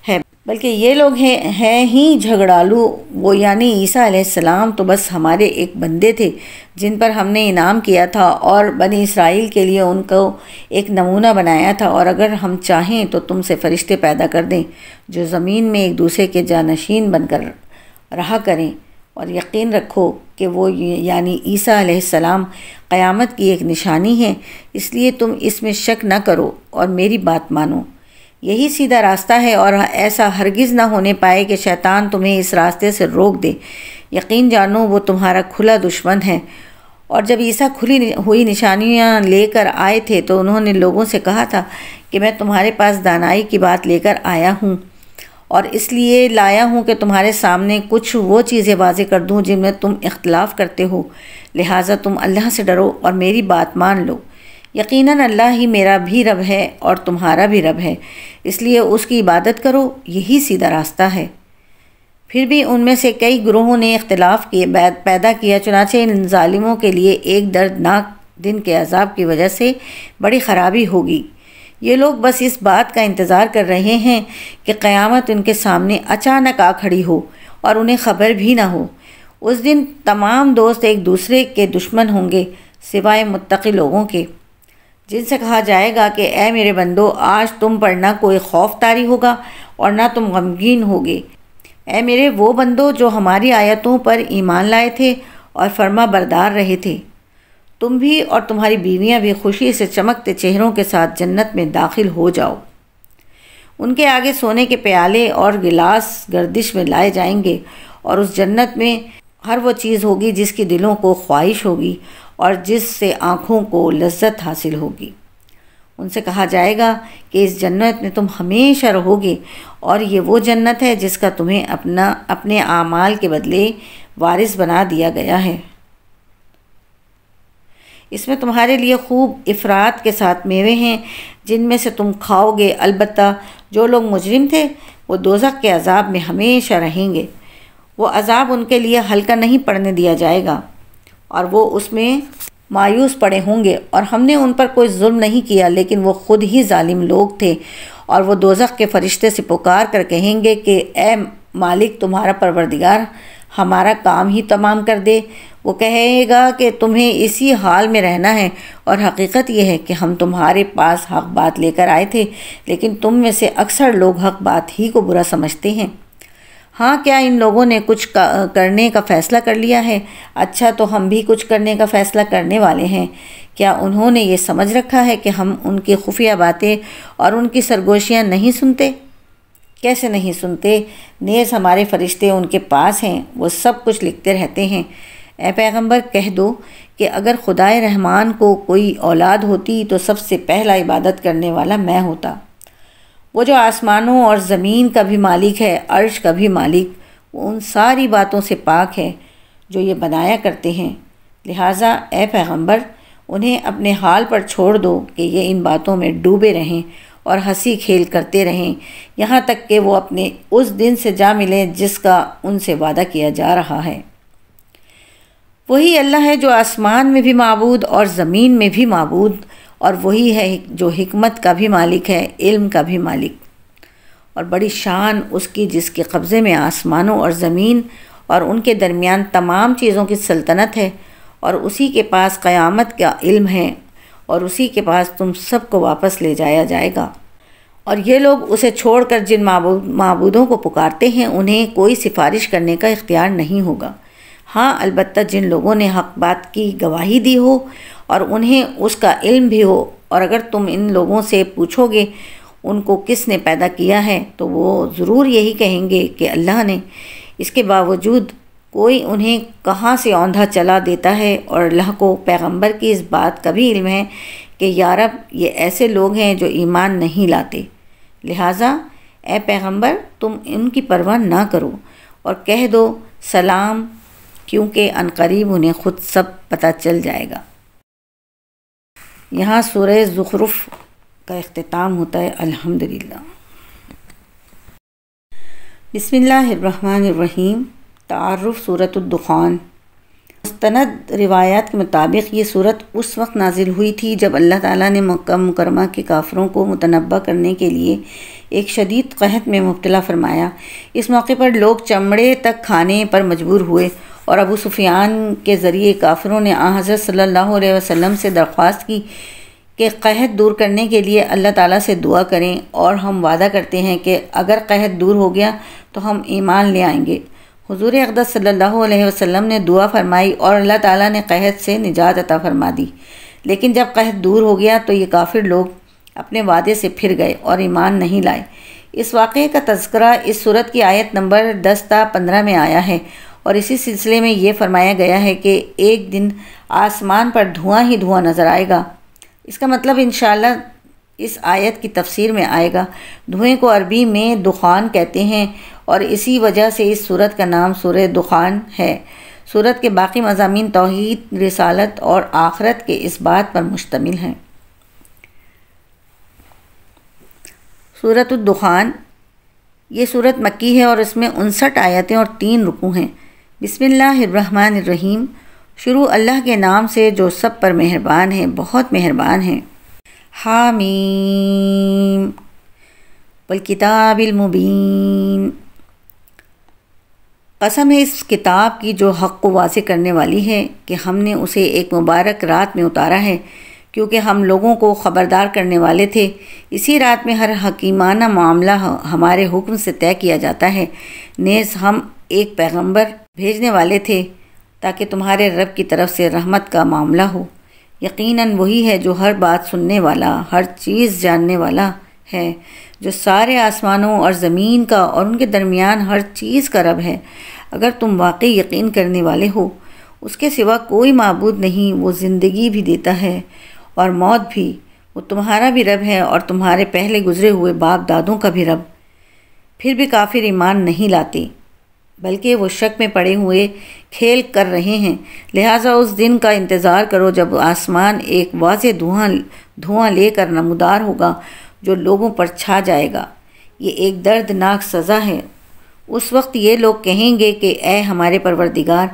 ہے، بلکہ یہ لوگ ہیں ہی جھگڑالو۔ وہ یعنی عیسیٰ علیہ السلام تو بس ہمارے ایک بندے تھے جن پر ہم نے انعام کیا تھا اور بنی اسرائیل کے لیے ان کو ایک نمونہ بنایا تھا، اور اگر ہم چاہیں تو تم سے فرشتے پیدا کر دیں جو زمین میں ایک دوسرے کے جانشین بن کر رہا کریں، اور یقین رکھو کہ وہ یعنی عیسیٰ علیہ السلام قیامت کی ایک نشانی ہے، اس لیے تم اس میں شک نہ کرو اور میری بات مانو۔ یہی سیدھا راستہ ہے، اور ایسا ہرگز نہ ہونے پائے کہ شیطان تمہیں اس راستے سے روک دے۔ یقین جانو وہ تمہارا کھلا دشمن ہے۔ اور جب عیسیٰ کھلی ہوئی نشانیاں لے کر آئے تھے تو انہوں نے لوگوں سے کہا تھا کہ میں تمہارے پاس دانائی کی بات لے کر آیا ہوں، اور اس لیے لایا ہوں کہ تمہارے سامنے کچھ وہ چیزیں واضح کر دوں جن میں تم اختلاف کرتے ہو، لہٰذا تم اللہ سے ڈرو اور میری بات مان لو۔ یقیناً اللہ ہی میرا بھی رب ہے اور تمہارا بھی رب ہے، اس لیے اس کی عبادت کرو، یہی سیدھا راستہ ہے۔ پھر بھی ان میں سے کئی گروہوں نے اختلاف پیدا کیا، چنانچہ ان ظالموں کے لیے ایک دردناک دن کے عذاب کی وجہ سے بڑی خرابی ہوگی۔ یہ لوگ بس اس بات کا انتظار کر رہے ہیں کہ قیامت ان کے سامنے اچانک آ کھڑی ہو اور انہیں خبر بھی نہ ہو۔ اس دن تمام دوست ایک دوسرے کے دشمن ہوں گے سوائے متقی لوگوں کے، جن سے کہا جائے گا کہ اے میرے بندو، آج تم پر نہ کوئی خوف طاری ہوگا اور نہ تم غمگین ہوگے۔ اے میرے وہ بندو جو ہماری آیتوں پر ایمان لائے تھے اور فرما بردار رہے تھے، تم بھی اور تمہاری بیویاں بھی خوشی سے چمکتے چہروں کے ساتھ جنت میں داخل ہو جاؤ۔ ان کے آگے سونے کے پیالے اور گلاس گردش میں لائے جائیں گے، اور اس جنت میں ہر وہ چیز ہوگی جس کی دلوں کو خواہش ہوگی اور جس سے آنکھوں کو لذت حاصل ہوگی۔ ان سے کہا جائے گا کہ اس جنت میں تم ہمیشہ رہو گے، اور یہ وہ جنت ہے جس کا تمہیں اپنے اعمال کے بدلے وارث بنا دیا گیا ہے۔ اس میں تمہارے لیے خوب افراط کے ساتھ میوے ہیں جن میں سے تم کھاؤ گے، البتہ جو لوگ مجرم تھے وہ دوزخ کے عذاب میں ہمیشہ رہیں گے۔ وہ عذاب ان کے لیے ہلکا نہیں پڑنے دیا جائے گا اور وہ اس میں مایوس پڑے ہوں گے، اور ہم نے ان پر کوئی ظلم نہیں کیا لیکن وہ خود ہی ظالم لوگ تھے۔ اور وہ دوزخ کے فرشتے سے پکار کر کہیں گے کہ اے مالک، تمہارا پروردگار ہمارا کام ہی تمام کر دے۔ وہ کہے گا کہ تمہیں اسی حال میں رہنا ہے، اور حقیقت یہ ہے کہ ہم تمہارے پاس حق بات لے کر آئے تھے، لیکن تم میں سے اکثر لوگ حق بات ہی کو برا سمجھتے ہیں۔ ہاں، کیا ان لوگوں نے کچھ کرنے کا فیصلہ کر لیا ہے؟ اچھا، تو ہم بھی کچھ کرنے کا فیصلہ کرنے والے ہیں۔ کیا انہوں نے یہ سمجھ رکھا ہے کہ ہم ان کی خفیہ باتیں اور ان کی سرگوشیاں نہیں سنتے؟ کیسے نہیں سنتے؟ نیز ہمارے فرشتے ان کے پاس ہیں، وہ سب کچھ لکھتے رہتے ہیں۔ اے پیغمبر، کہہ دو کہ اگر خدائے رحمان کو کوئی اولاد ہوتی تو سب سے پہلا عبادت کرنے والا میں ہوتا۔ وہ جو آسمانوں اور زمین کا بھی مالک ہے، عرش کا بھی مالک، وہ ان ساری باتوں سے پاک ہے جو یہ بنایا کرتے ہیں۔ لہٰذا اے پیغمبر، انہیں اپنے حال پر چھوڑ دو کہ یہ ان باتوں میں ڈوبے رہیں اور ہنسی کھیل کرتے رہیں، یہاں تک کہ وہ اپنے اس دن سے جا ملیں جس کا ان سے وعدہ کیا جا رہا ہے۔ وہی اللہ ہے جو آسمان میں بھی معبود اور زمین میں بھی معبود، اور وہی ہے جو حکمت کا بھی مالک ہے، علم کا بھی مالک۔ اور بڑی شان اس کی جس کے قبضے میں آسمانوں اور زمین اور ان کے درمیان تمام چیزوں کی سلطنت ہے، اور اسی کے پاس قیامت کا علم ہے، اور اسی کے پاس تم سب کو واپس لے جایا جائے گا۔ اور یہ لوگ اسے چھوڑ کر جن معبودوں کو پکارتے ہیں انہیں کوئی سفارش کرنے کا اختیار نہیں ہوگا۔ ہاں، البتہ جن لوگوں نے حق بات کی گواہی دی ہو اور انہیں اس کا علم بھی ہو، اور اگر تم ان لوگوں سے پوچھو گے ان کو کس نے پیدا کیا ہے تو وہ ضرور یہی کہیں گے کہ اللہ نے۔ اس کے باوجود کوئی انہیں کہاں سے اوندھا چلا دیتا ہے، اور اللہ کو پیغمبر کی اس بات کا بھی علم ہے کہ یا رب، یہ ایسے لوگ ہیں جو ایمان نہیں لاتے۔ لہٰذا اے پیغمبر، تم ان کی پرواہ نہ کرو اور کہہ دو سلام، کیونکہ عنقریب انہیں خود سب پتہ چل جائے گا۔ یہاں سورہ زخرف کا اختتام ہوتا ہے۔ الحمدللہ۔ بسم اللہ الرحمن الرحیم۔ تعارف سورۃ الدخان۔ مستند روایات کے مطابق یہ سورت اس وقت نازل ہوئی تھی جب اللہ تعالیٰ نے مکہ مکرمہ کے کافروں کو متنبہ کرنے کے لیے ایک شدید قحط میں مبتلا فرمایا۔ اس موقع پر لوگ چمڑے تک کھانے پر مجبور ہوئے، اور ابو سفیان کے ذریعے کافروں نے حضرت صلی اللہ علیہ وسلم سے درخواست کی کہ قحط دور کرنے کے لیے اللہ تعالیٰ سے دعا کریں، اور ہم وعدہ کرتے ہیں کہ اگر قحط دور ہو گیا تو ہم ایمان لے آئیں گے۔ حضور اقدس صلی اللہ علیہ وسلم نے دعا فرمائی اور اللہ تعالیٰ نے قحط سے نجات عطا فرما دی، لیکن جب قحط دور ہو گیا تو یہ کافر لوگ اپنے وعدے سے پھر گئے اور ایمان نہیں لائے۔ اس واقعے کا تذکرہ اس سورت کی آیت نمبر 10 تا 15 میں آیا ہے، اور اسی سلسلے میں یہ فرمایا گیا ہے کہ ایک دن آسمان پر دھواں ہی دھواں نظر آئے گا۔ اس کا مطلب انشاءاللہ اس آیت کی تفسیر میں آئے گا۔ دھوئیں کو عربی میں دخان کہتے ہیں، اور اسی وجہ سے اس سورت کا نام سورہ دخان ہے۔ سورت کے باقی مضامین توحید، رسالت اور آخرت کے اس بات پر مشتمل ہیں۔ سورۃ الدخان یہ سورت مکی ہے اور اس میں 59 آیتیں اور 3 رکوع ہیں۔ بسم اللہ الرحمن الرحیم۔ شروع اللہ کے نام سے جو سب پر مہربان ہے، بہت مہربان ہے۔ حامیم والکتاب المبین۔ قسم ہے اس کتاب کی جو حق کو واضح کرنے والی ہے کہ ہم نے اسے ایک مبارک رات میں اتارا ہے، کیونکہ ہم لوگوں کو خبردار کرنے والے تھے۔ اسی رات میں ہر حکیمانہ معاملہ ہمارے حکم سے طے کیا جاتا ہے۔ نیز ہم ایک پیغمبر بھیجنے والے تھے تاکہ تمہارے رب کی طرف سے رحمت کا معاملہ ہو۔ یقیناً وہی ہے جو ہر بات سننے والا، ہر چیز جاننے والا ہے جو سارے آسمانوں اور زمین کا اور ان کے درمیان ہر چیز کا رب ہے۔ اگر تم واقعی یقین کرنے والے ہو، اس کے سوا کوئی معبود نہیں، وہ زندگی بھی دیتا ہے اور موت بھی، وہ تمہارا بھی رب ہے اور تمہارے پہلے گزرے ہوئے باپ دادوں کا بھی رب۔ پھر بھی کافر ایمان نہیں لاتے، بلکہ وہ شک میں پڑے ہوئے کھیل کر رہے ہیں۔ لہٰذا اس دن کا انتظار کرو جب آسمان ایک واضح دھواں لے کر نمودار ہوگا جو لوگوں پر چھا جائے گا۔ یہ ایک دردناک سزا ہے۔ اس وقت یہ لوگ کہیں گے کہ اے ہمارے پروردگار،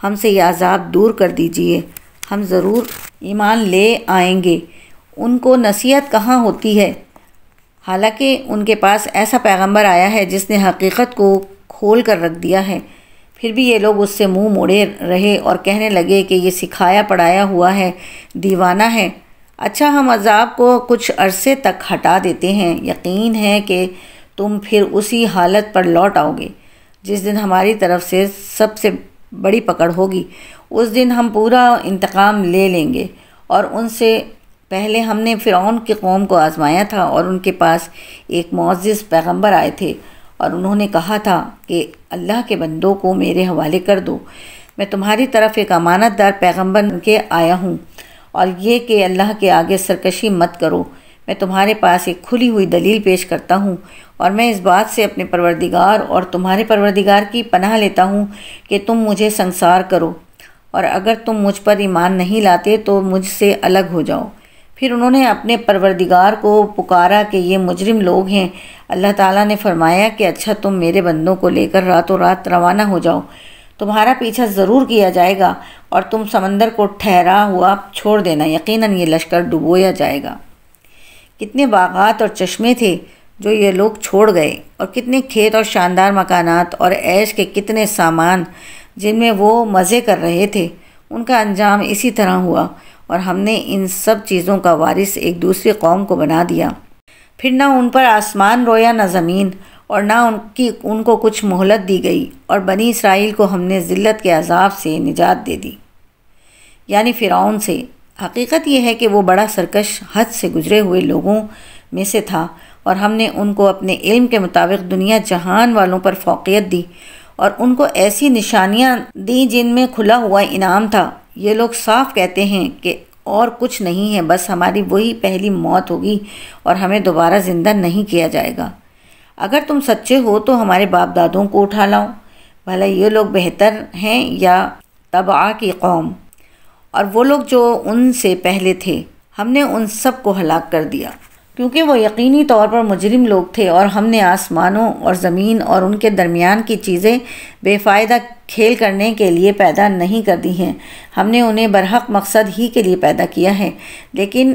ہم سے یہ عذاب دور کر دیجئے، ہم ضرور ایمان لے آئیں گے۔ ان کو نصیحت کہاں ہوتی ہے، حالانکہ ان کے پاس ایسا پیغمبر آیا ہے جس نے حقیقت کو کھول کر رکھ دیا ہے۔ پھر بھی یہ لوگ اس سے منہ موڑے رہے اور کہنے لگے کہ یہ سکھایا پڑھایا ہوا ہے، دیوانہ ہے۔ اچھا، ہم عذاب کو کچھ عرصے تک ہٹا دیتے ہیں، یقین ہے کہ تم پھر اسی حالت پر لوٹ آؤ گے جس دن ہماری طرف سے سب سے بڑی پکڑ ہوگی۔ اس دن ہم پورا انتقام لے لیں گے۔ اور ان سے پہلے ہم نے فرعون کی قوم کو آزمایا تھا اور ان کے پاس ایک معزز پیغمبر آئے تھے اور انہوں نے کہا تھا کہ اللہ کے بندوں کو میرے حوالے کر دو، میں تمہاری طرف ایک امانت دار پیغمبر بن کے آیا ہوں، اور یہ کہ اللہ کے آگے سرکشی مت کرو۔ میں تمہارے پاس ایک کھلی ہوئی دلیل پیش کرتا ہوں، اور میں اس بات سے اپنے پروردگار اور تمہارے پروردگار کی پناہ لیتا ہوں کہ تم مجھے سنگسار کرو، اور اگر تم مجھ پر ایمان نہیں لاتے تو مجھ سے الگ ہو جاؤ۔ پھر انہوں نے اپنے پروردگار کو پکارا کہ یہ مجرم لوگ ہیں۔ اللہ تعالیٰ نے فرمایا کہ اچھا، تم میرے بندوں کو لے کر راتوں رات روانہ ہو جاؤ، تمہارا پیچھا ضرور کیا جائے گا، اور تم سمندر کو ٹھہرا ہوا چھوڑ دینا، یقیناً یہ لشکر ڈبویا جائے گا۔ کتنے باغات اور چشمے تھے جو یہ لوگ چھوڑ گئے، اور کتنے کھیت اور شاندار مکانات اور عیش کے کتنے سامان جن میں وہ مزے کر رہے تھے، ان کا انجام اسی طرح ہوا، اور ہم نے ان سب چیزوں کا وارث ایک دوسری قوم کو بنا دیا۔ پھر نہ ان پر آسمان رویا نہ زمین، اور نہ ان کو کچھ مہلت دی گئی، اور بنی اسرائیل کو ہم نے ذلت کے عذاب سے نجات دے دی، یعنی فرعون سے۔ حقیقت یہ ہے کہ وہ بڑا سرکش، حد سے گزرے ہوئے لوگوں میں سے تھا، اور ہم نے ان کو اپنے علم کے مطابق دنیا جہان والوں پر فوقیت دی، اور ان کو ایسی نشانیاں دیں جن میں کھلا ہوا انعام تھا۔ یہ لوگ صاف کہتے ہیں کہ اور کچھ نہیں ہے، بس ہماری وہی پہلی موت ہوگی اور ہمیں دوبارہ زندہ نہیں کیا جائے گا۔ اگر تم سچے ہو تو ہمارے باپ دادوں کو اٹھا لاؤ، بھلا یہ لوگ بہتر ہیں یا تبع کی قوم؟ اور وہ لوگ جو ان سے پہلے تھے، ہم نے ان سب کو ہلاک کر دیا، کیونکہ وہ یقینی طور پر مجرم لوگ تھے، اور ہم نے آسمانوں اور زمین اور ان کے درمیان کی چیزیں بے فائدہ کھیل کرنے کے لیے پیدا نہیں کر دی ہیں۔ ہم نے انہیں برحق مقصد ہی کے لیے پیدا کیا ہے، لیکن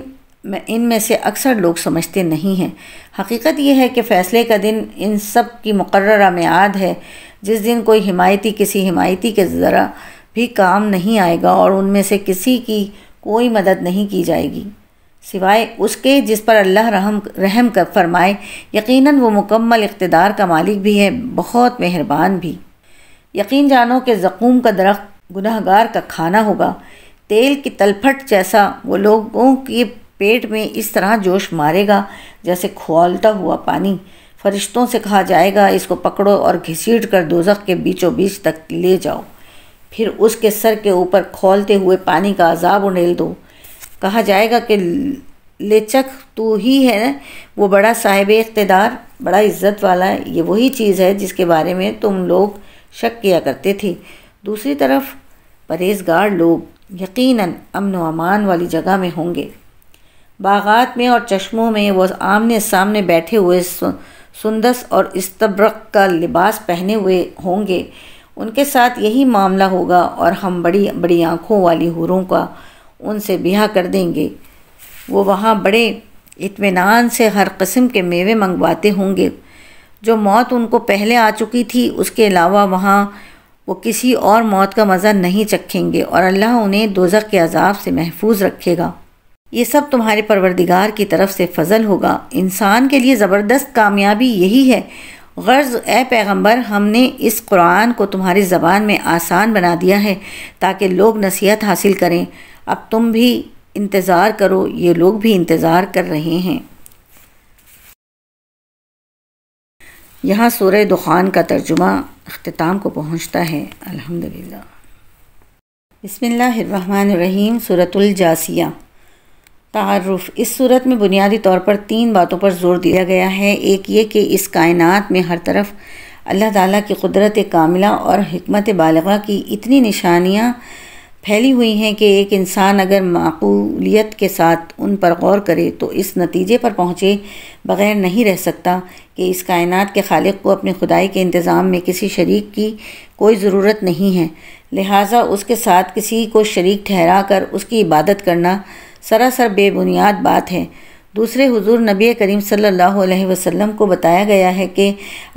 ان میں سے اکثر لوگ سمجھتے نہیں ہیں۔ حقیقت یہ ہے کہ فیصلے کا دن ان سب کی مقررہ میعاد ہے، جس دن کوئی حمایتی کسی حمایتی کے ذرا بھی کام نہیں آئے گا، اور ان میں سے کسی کی کوئی مدد نہیں کی جائے گی سوائے اس کے جس پر اللہ رحم فرمائے۔ یقیناً وہ مکمل اقتدار کا مالک بھی ہے، بہت مہربان بھی۔ یقین جانو کہ زقوم کا درخت گناہگار کا کھانا ہوگا، تیل کی تلپھٹ جیسا وہ لوگوں کے پیٹ میں اس طرح جوش مارے گا جیسے کھولتا ہوا پانی۔ فرشتوں سے کہا جائے گا، اس کو پکڑو اور گھسیٹ کر دوزخ کے بیچوں بیچ تک لے جاؤ، پھر اس کے سر کے اوپر کھولتے ہوئے پانی کا عذاب انڈیل دو۔ کہا جائے گا کہ لے چکھ، تو ہی ہے وہ بڑا صاحب اقتدار، بڑا عزت والا ہے، یہ وہی چیز ہے جس کے بارے میں تم لوگ شک کیا کرتے تھے۔ دوسری طرف پرہیزگار لوگ یقیناً امن و امان والی جگہ میں ہوں گے۔ باغات میں اور چشموں میں وہ آمنے سامنے بیٹھے ہوئے سندس اور استبرق کا لباس پہنے ہوئے ہوں گے، ان کے ساتھ یہی معاملہ ہوگا، اور ہم بڑی بڑی آنکھوں والی حوروں کا ان سے بیاہ کر دیں گے۔ وہ وہاں بڑے اطمینان سے ہر قسم کے میوے منگواتے ہوں گے۔ جو موت ان کو پہلے آ چکی تھی، اس کے علاوہ وہاں وہ کسی اور موت کا مزہ نہیں چکھیں گے، اور اللہ انہیں دوزخ کے عذاب سے محفوظ رکھے گا۔ یہ سب تمہارے پروردگار کی طرف سے فضل ہوگا۔ انسان کے لیے زبردست کامیابی یہی ہے۔ غرض اے پیغمبر، ہم نے اس قرآن کو تمہاری زبان میں آسان بنا دیا ہے تاکہ لوگ نصیحت حاصل کریں۔ اب تم بھی انتظار کرو، یہ لوگ بھی انتظار کر رہے ہیں۔ یہاں سورہ دخان کا ترجمہ اختتام کو پہنچتا ہے۔ الحمدللہ۔ بسم اللہ الرحمن الرحیم۔ سورۃ الجاثیہ۔ تعارف۔ اس صورت میں بنیادی طور پر 3 باتوں پر زور دیا گیا ہے۔ ایک یہ کہ اس کائنات میں ہر طرف اللہ تعالیٰ کی قدرت کاملہ اور حکمت بالغہ کی اتنی نشانیاں پھیلی ہوئی ہیں کہ ایک انسان اگر معقولیت کے ساتھ ان پر غور کرے تو اس نتیجے پر پہنچے بغیر نہیں رہ سکتا کہ اس کائنات کے خالق کو اپنی خدائی کے انتظام میں کسی شریک کی کوئی ضرورت نہیں ہے، لہٰذا اس کے ساتھ کسی کو شریک ٹھہرا کر اس کی عبادت کرنا سراسر بے بنیاد بات ہے۔ دوسرے، حضور نبی کریم صلی اللہ علیہ وسلم کو بتایا گیا ہے کہ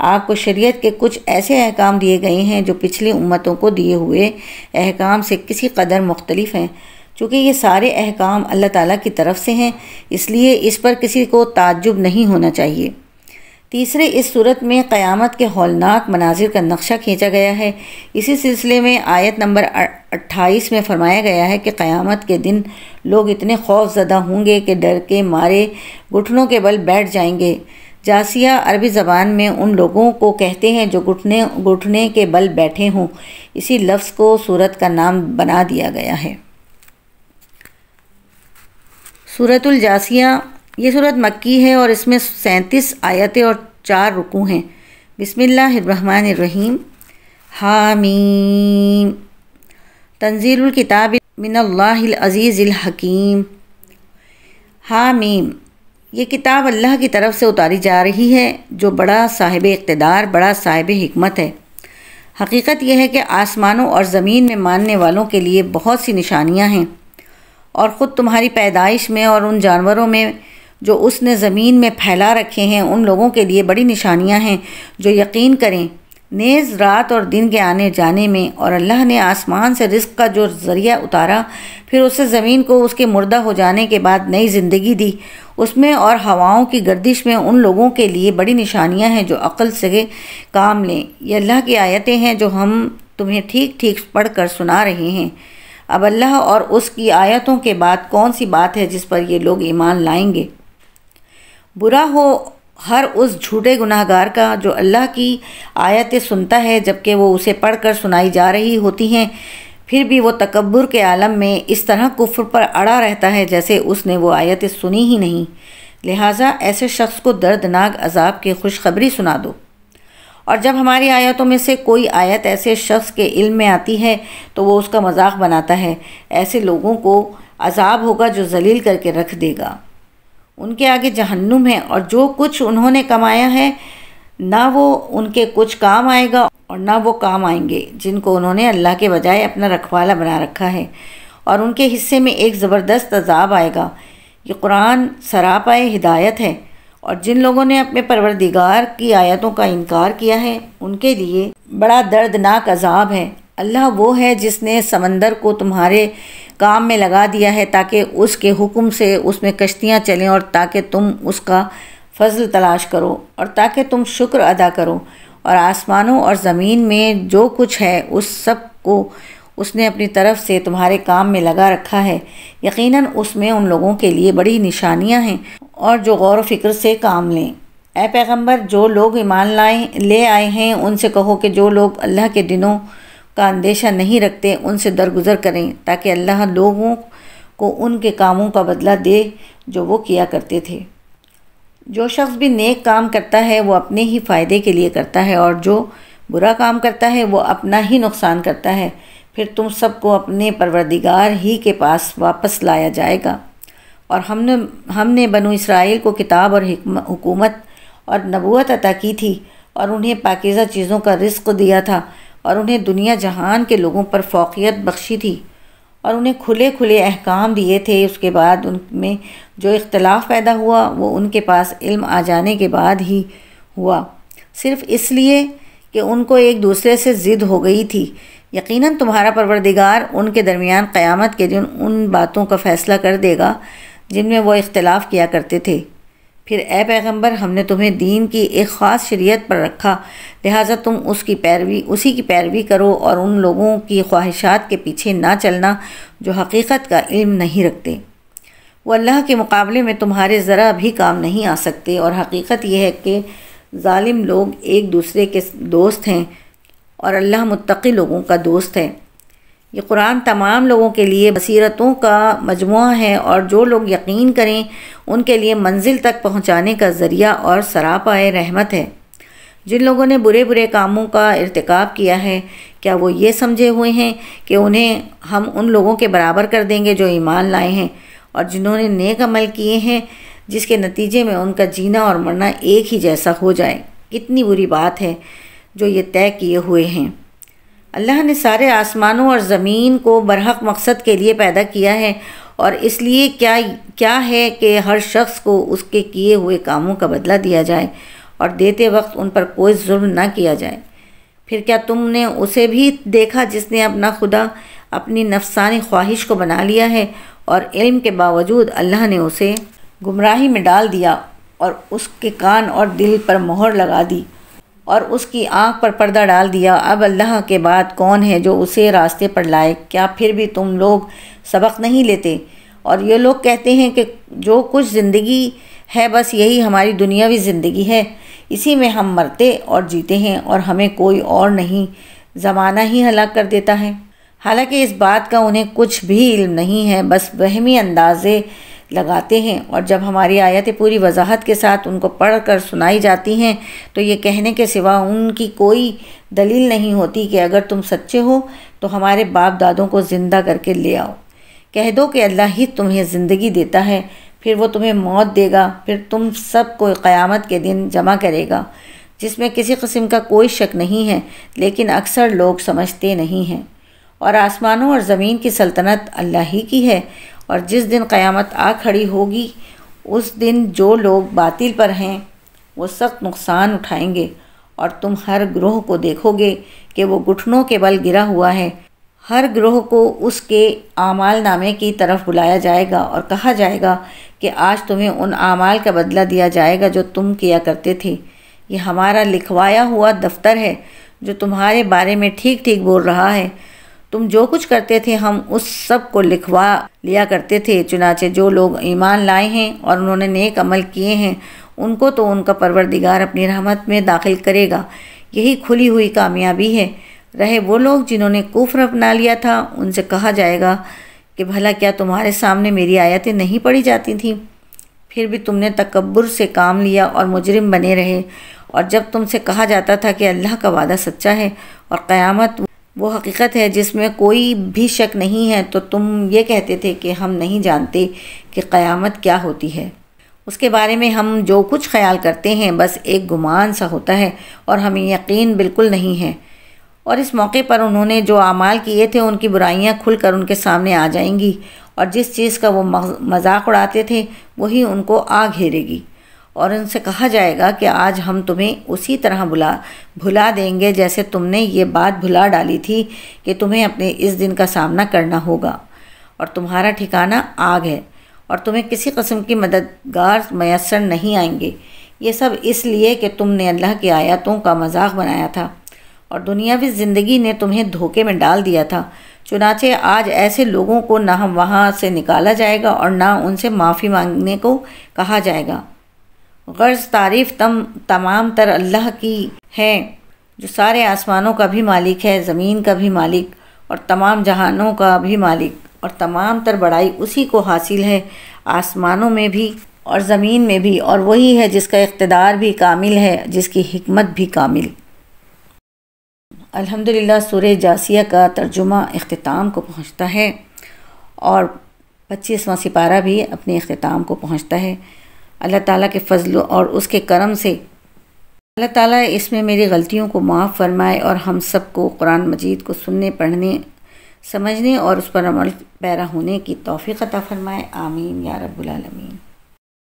آپ کو شریعت کے کچھ ایسے احکام دیے گئے ہیں جو پچھلی امتوں کو دیے ہوئے احکام سے کسی قدر مختلف ہیں۔ چونکہ یہ سارے احکام اللہ تعالیٰ کی طرف سے ہیں، اس لیے اس پر کسی کو تعجب نہیں ہونا چاہیے۔ تیسرے، اس صورت میں قیامت کے ہولناک مناظر کا نقشہ کھینچا گیا ہے۔ اسی سلسلے میں آیت نمبر 28 میں فرمایا گیا ہے کہ قیامت کے دن لوگ اتنے خوف زدہ ہوں گے کہ ڈر کے مارے گھٹنوں کے بل بیٹھ جائیں گے۔ جاسیہ عربی زبان میں ان لوگوں کو کہتے ہیں جو گھٹنے کے بل بیٹھے ہوں۔ اسی لفظ کو سورت کا نام بنا دیا گیا ہے۔ سورۃ الجاثیہ۔ یہ سورت مکی ہے اور اس میں 37 آیتیں اور 4 رکوع ہیں۔ بسم اللہ الرحمن الرحیم۔ حامیم۔ تنزیل الکتاب من اللہ العزیز الحکیم۔ حامیم۔ یہ کتاب اللہ کی طرف سے اتاری جا رہی ہے جو بڑا صاحب اقتدار، بڑا صاحب حکمت ہے۔ حقیقت یہ ہے کہ آسمانوں اور زمین میں ماننے والوں کے لیے بہت سی نشانیاں ہیں، اور خود تمہاری پیدائش میں اور ان جانوروں میں جو اس نے زمین میں پھیلا رکھے ہیں ان لوگوں کے لیے بڑی نشانیاں ہیں جو یقین کریں۔ نیز رات اور دن کے آنے جانے میں، اور اللہ نے آسمان سے رزق کا جو ذریعہ اتارا، پھر اس سے زمین کو اس کے مردہ ہو جانے کے بعد نئی زندگی دی، اس میں اور ہواؤں کی گردش میں ان لوگوں کے لیے بڑی نشانیاں ہیں جو عقل سے کام لیں۔ یہ اللہ کی آیتیں ہیں جو ہم تمہیں ٹھیک ٹھیک پڑھ کر سنا رہے ہیں۔ اب اللہ اور اس کی آیتوں کے بعد کون سی بات ہے جس پر یہ لوگ ایمان لائیں گے؟ برا ہو ہر اس جھوٹے گناہ گار کا جو اللہ کی آیتیں سنتا ہے جبکہ وہ اسے پڑھ کر سنائی جا رہی ہوتی ہیں، پھر بھی وہ تکبر کے عالم میں اس طرح کفر پر اڑا رہتا ہے جیسے اس نے وہ آیتیں سنی ہی نہیں۔ لہٰذا ایسے شخص کو دردناک عذاب کی خوشخبری سنا دو۔ اور جب ہماری آیتوں میں سے کوئی آیت ایسے شخص کے علم میں آتی ہے تو وہ اس کا مذاق بناتا ہے۔ ایسے لوگوں کو عذاب ہوگا جو ذلیل کر کے رکھ دے گا۔ ان کے آگے جہنم ہے، اور جو کچھ انہوں نے کمایا ہے نہ وہ ان کے کچھ کام آئے گا اور نہ وہ کام آئیں گے جن کو انہوں نے اللہ کے بجائے اپنا رکھوالا بنا رکھا ہے، اور ان کے حصے میں ایک زبردست عذاب آئے گا۔ یہ قرآن سراپائے ہدایت ہے، اور جن لوگوں نے اپنے پروردگار کی آیتوں کا انکار کیا ہے ان کے لیے بڑا دردناک عذاب ہے۔ اللہ وہ ہے جس نے سمندر کو تمہارے کام میں لگا دیا ہے تاکہ اس کے حکم سے اس میں کشتیاں چلیں، اور تاکہ تم اس کا فضل تلاش کرو، اور تاکہ تم شکر ادا کرو، اور آسمانوں اور زمین میں جو کچھ ہے اس سب کو اس نے اپنی طرف سے تمہارے کام میں لگا رکھا ہے۔ یقیناً اس میں ان لوگوں کے لیے بڑی نشانیاں ہیں اور جو غور و فکر سے کام لیں۔ اے پیغمبر، جو لوگ ایمان لے آئے ہیں ان سے کہو کہ جو لوگ اللہ کے دنوں کا اندیشہ نہیں رکھتے ان سے درگزر کریں تاکہ اللہ لوگوں کو ان کے کاموں کا بدلہ دے جو وہ کیا کرتے تھے۔ جو شخص بھی نیک کام کرتا ہے وہ اپنے ہی فائدے کے لیے کرتا ہے، اور جو برا کام کرتا ہے وہ اپنا ہی نقصان کرتا ہے۔ پھر تم سب کو اپنے پروردگار ہی کے پاس واپس لایا جائے گا۔ اور ہم نے بنو اسرائیل کو کتاب اور حکومت اور نبوت عطا کی تھی، اور انہیں پاکیزہ چیزوں کا رزق دیا تھا، اور انہیں دنیا جہان کے لوگوں پر فوقیت بخشی تھی، اور انہیں کھلے کھلے احکام دیے تھے۔ اس کے بعد ان میں جو اختلاف پیدا ہوا وہ ان کے پاس علم آ جانے کے بعد ہی ہوا، صرف اس لیے کہ ان کو ایک دوسرے سے ضد ہو گئی تھی۔ یقیناً تمہارا پروردگار ان کے درمیان قیامت کے دن ان باتوں کا فیصلہ کر دے گا جن میں وہ اختلاف کیا کرتے تھے۔ پھر اے پیغمبر، ہم نے تمہیں دین کی ایک خاص شریعت پر رکھا، لہٰذا تم اسی کی پیروی کرو اور ان لوگوں کی خواہشات کے پیچھے نہ چلنا جو حقیقت کا علم نہیں رکھتے۔ وہ اللہ کے مقابلے میں تمہارے ذرا بھی کام نہیں آ سکتے، اور حقیقت یہ ہے کہ ظالم لوگ ایک دوسرے کے دوست ہیں اور اللہ متقی لوگوں کا دوست ہے۔ یہ قرآن تمام لوگوں کے لیے بصیرتوں کا مجموعہ ہے، اور جو لوگ یقین کریں ان کے لیے منزل تک پہنچانے کا ذریعہ اور سراپائے رحمت ہے۔ جن لوگوں نے برے کاموں کا ارتکاب کیا ہے، کیا وہ یہ سمجھے ہوئے ہیں کہ انہیں ہم ان لوگوں کے برابر کر دیں گے جو ایمان لائے ہیں اور جنہوں نے نیک عمل کیے ہیں، جس کے نتیجے میں ان کا جینا اور مرنا ایک ہی جیسا ہو جائے؟ کتنی بری بات ہے جو یہ طے کیے ہوئے ہیں۔ اللہ نے سارے آسمانوں اور زمین کو برحق مقصد کے لیے پیدا کیا ہے، اور اس لیے کیا ہے کہ ہر شخص کو اس کے کیے ہوئے کاموں کا بدلہ دیا جائے اور دیتے وقت ان پر کوئی ظلم نہ کیا جائے۔ پھر کیا تم نے اسے بھی دیکھا جس نے اپنا خدا اپنی نفسانی خواہش کو بنا لیا ہے، اور علم کے باوجود اللہ نے اسے گمراہی میں ڈال دیا اور اس کے کان اور دل پر مہر لگا دی اور اس کی آنکھ پر پردہ ڈال دیا۔ اب اللہ کے بعد کون ہے جو اسے راستے پر لائے؟ کیا پھر بھی تم لوگ سبق نہیں لیتے؟ اور یہ لوگ کہتے ہیں کہ جو کچھ زندگی ہے بس یہی ہماری دنیاوی زندگی ہے، اسی میں ہم مرتے اور جیتے ہیں اور ہمیں کوئی اور نہیں، زمانہ ہی ہلاک کر دیتا ہے۔ حالانکہ اس بات کا انہیں کچھ بھی علم نہیں ہے، بس وہمی اندازے لگاتے ہیں، اور جب ہماری آیتیں پوری وضاحت کے ساتھ ان کو پڑھ کر سنائی جاتی ہیں تو یہ کہنے کے سوا ان کی کوئی دلیل نہیں ہوتی کہ اگر تم سچے ہو تو ہمارے باپ دادوں کو زندہ کر کے لے آؤ۔ کہہ دو کہ اللہ ہی تمہیں زندگی دیتا ہے، پھر وہ تمہیں موت دے گا، پھر تم سب کو قیامت کے دن جمع کرے گا، جس میں کسی قسم کا کوئی شک نہیں ہے، لیکن اکثر لوگ سمجھتے نہیں ہیں۔ اور آسمانوں اور زمین کی سلطنت اللہ ہی کی ہے، اور جس دن قیامت آ کھڑی ہوگی اس دن جو لوگ باطل پر ہیں وہ سخت نقصان اٹھائیں گے، اور تم ہر گروہ کو دیکھو گے کہ وہ گھٹنوں کے بل گرا ہوا ہے۔ ہر گروہ کو اس کے اعمال نامے کی طرف بلایا جائے گا اور کہا جائے گا کہ آج تمہیں ان اعمال کا بدلہ دیا جائے گا جو تم کیا کرتے تھے۔ یہ ہمارا لکھوایا ہوا دفتر ہے جو تمہارے بارے میں ٹھیک ٹھیک بول رہا ہے۔ تم جو کچھ کرتے تھے ہم اس سب کو لکھوا لیا کرتے تھے۔ چنانچہ جو لوگ ایمان لائے ہیں اور انہوں نے نیک عمل کیے ہیں ان کو تو ان کا پروردگار اپنی رحمت میں داخل کرے گا، یہی کھلی ہوئی کامیابی ہے۔ رہے وہ لوگ جنہوں نے کفر اپنا لیا تھا، ان سے کہا جائے گا کہ بھلا کیا تمہارے سامنے میری آیتیں نہیں پڑھی جاتی تھیں؟ پھر بھی تم نے تکبر سے کام لیا اور مجرم بنے رہے، اور جب تم سے کہا جاتا تھا کہ اللہ کا وعدہ سچا ہے اور قیامت وہ حقیقت ہے جس میں کوئی بھی شک نہیں ہے، تو تم یہ کہتے تھے کہ ہم نہیں جانتے کہ قیامت کیا ہوتی ہے۔ اس کے بارے میں ہم جو کچھ خیال کرتے ہیں بس ایک گمان سا ہوتا ہے اور ہمیں یقین بالکل نہیں ہے۔ اور اس موقع پر انہوں نے جو اعمال کیے تھے ان کی برائیاں کھل کر ان کے سامنے آ جائیں گی، اور جس چیز کا وہ مذاق اڑاتے تھے وہی ان کو آ گھیرے گی، اور ان سے کہا جائے گا کہ آج ہم تمہیں اسی طرح بھلا دیں گے جیسے تم نے یہ بات بھلا ڈالی تھی کہ تمہیں اپنے اس دن کا سامنا کرنا ہوگا، اور تمہارا ٹھکانہ آگ ہے، اور تمہیں کسی قسم کی مددگار میسر نہیں آئیں گے۔ یہ سب اس لیے کہ تم نے اللہ کی آیاتوں کا مذاق بنایا تھا اور دنیاوی زندگی نے تمہیں دھوکے میں ڈال دیا تھا۔ چنانچہ آج ایسے لوگوں کو نہ وہاں سے نکالا جائے گا اور نہ ان سے معافی مانگنے کو کہا جائے گا۔ غرض تعریف تمام تر اللہ کی ہے جو سارے آسمانوں کا بھی مالک ہے، زمین کا بھی مالک اور تمام جہانوں کا بھی مالک، اور تمام تر بڑائی اسی کو حاصل ہے، آسمانوں میں بھی اور زمین میں بھی، اور وہی ہے جس کا اقتدار بھی کامل ہے، جس کی حکمت بھی کامل۔ الحمدللہ سورہ جاثیہ کا ترجمہ اختتام کو پہنچتا ہے اور 25واں سپارہ بھی اپنے اختتام کو پہنچتا ہے۔ اللہ تعالیٰ کے فضل اور اس کے کرم سے اللہ تعالیٰ اس میں میری غلطیوں کو معاف فرمائے اور ہم سب کو قرآن مجید کو سننے، پڑھنے، سمجھنے اور اس پر عمل پیرا ہونے کی توفیق عطا فرمائے۔ آمین یا رب العالمین۔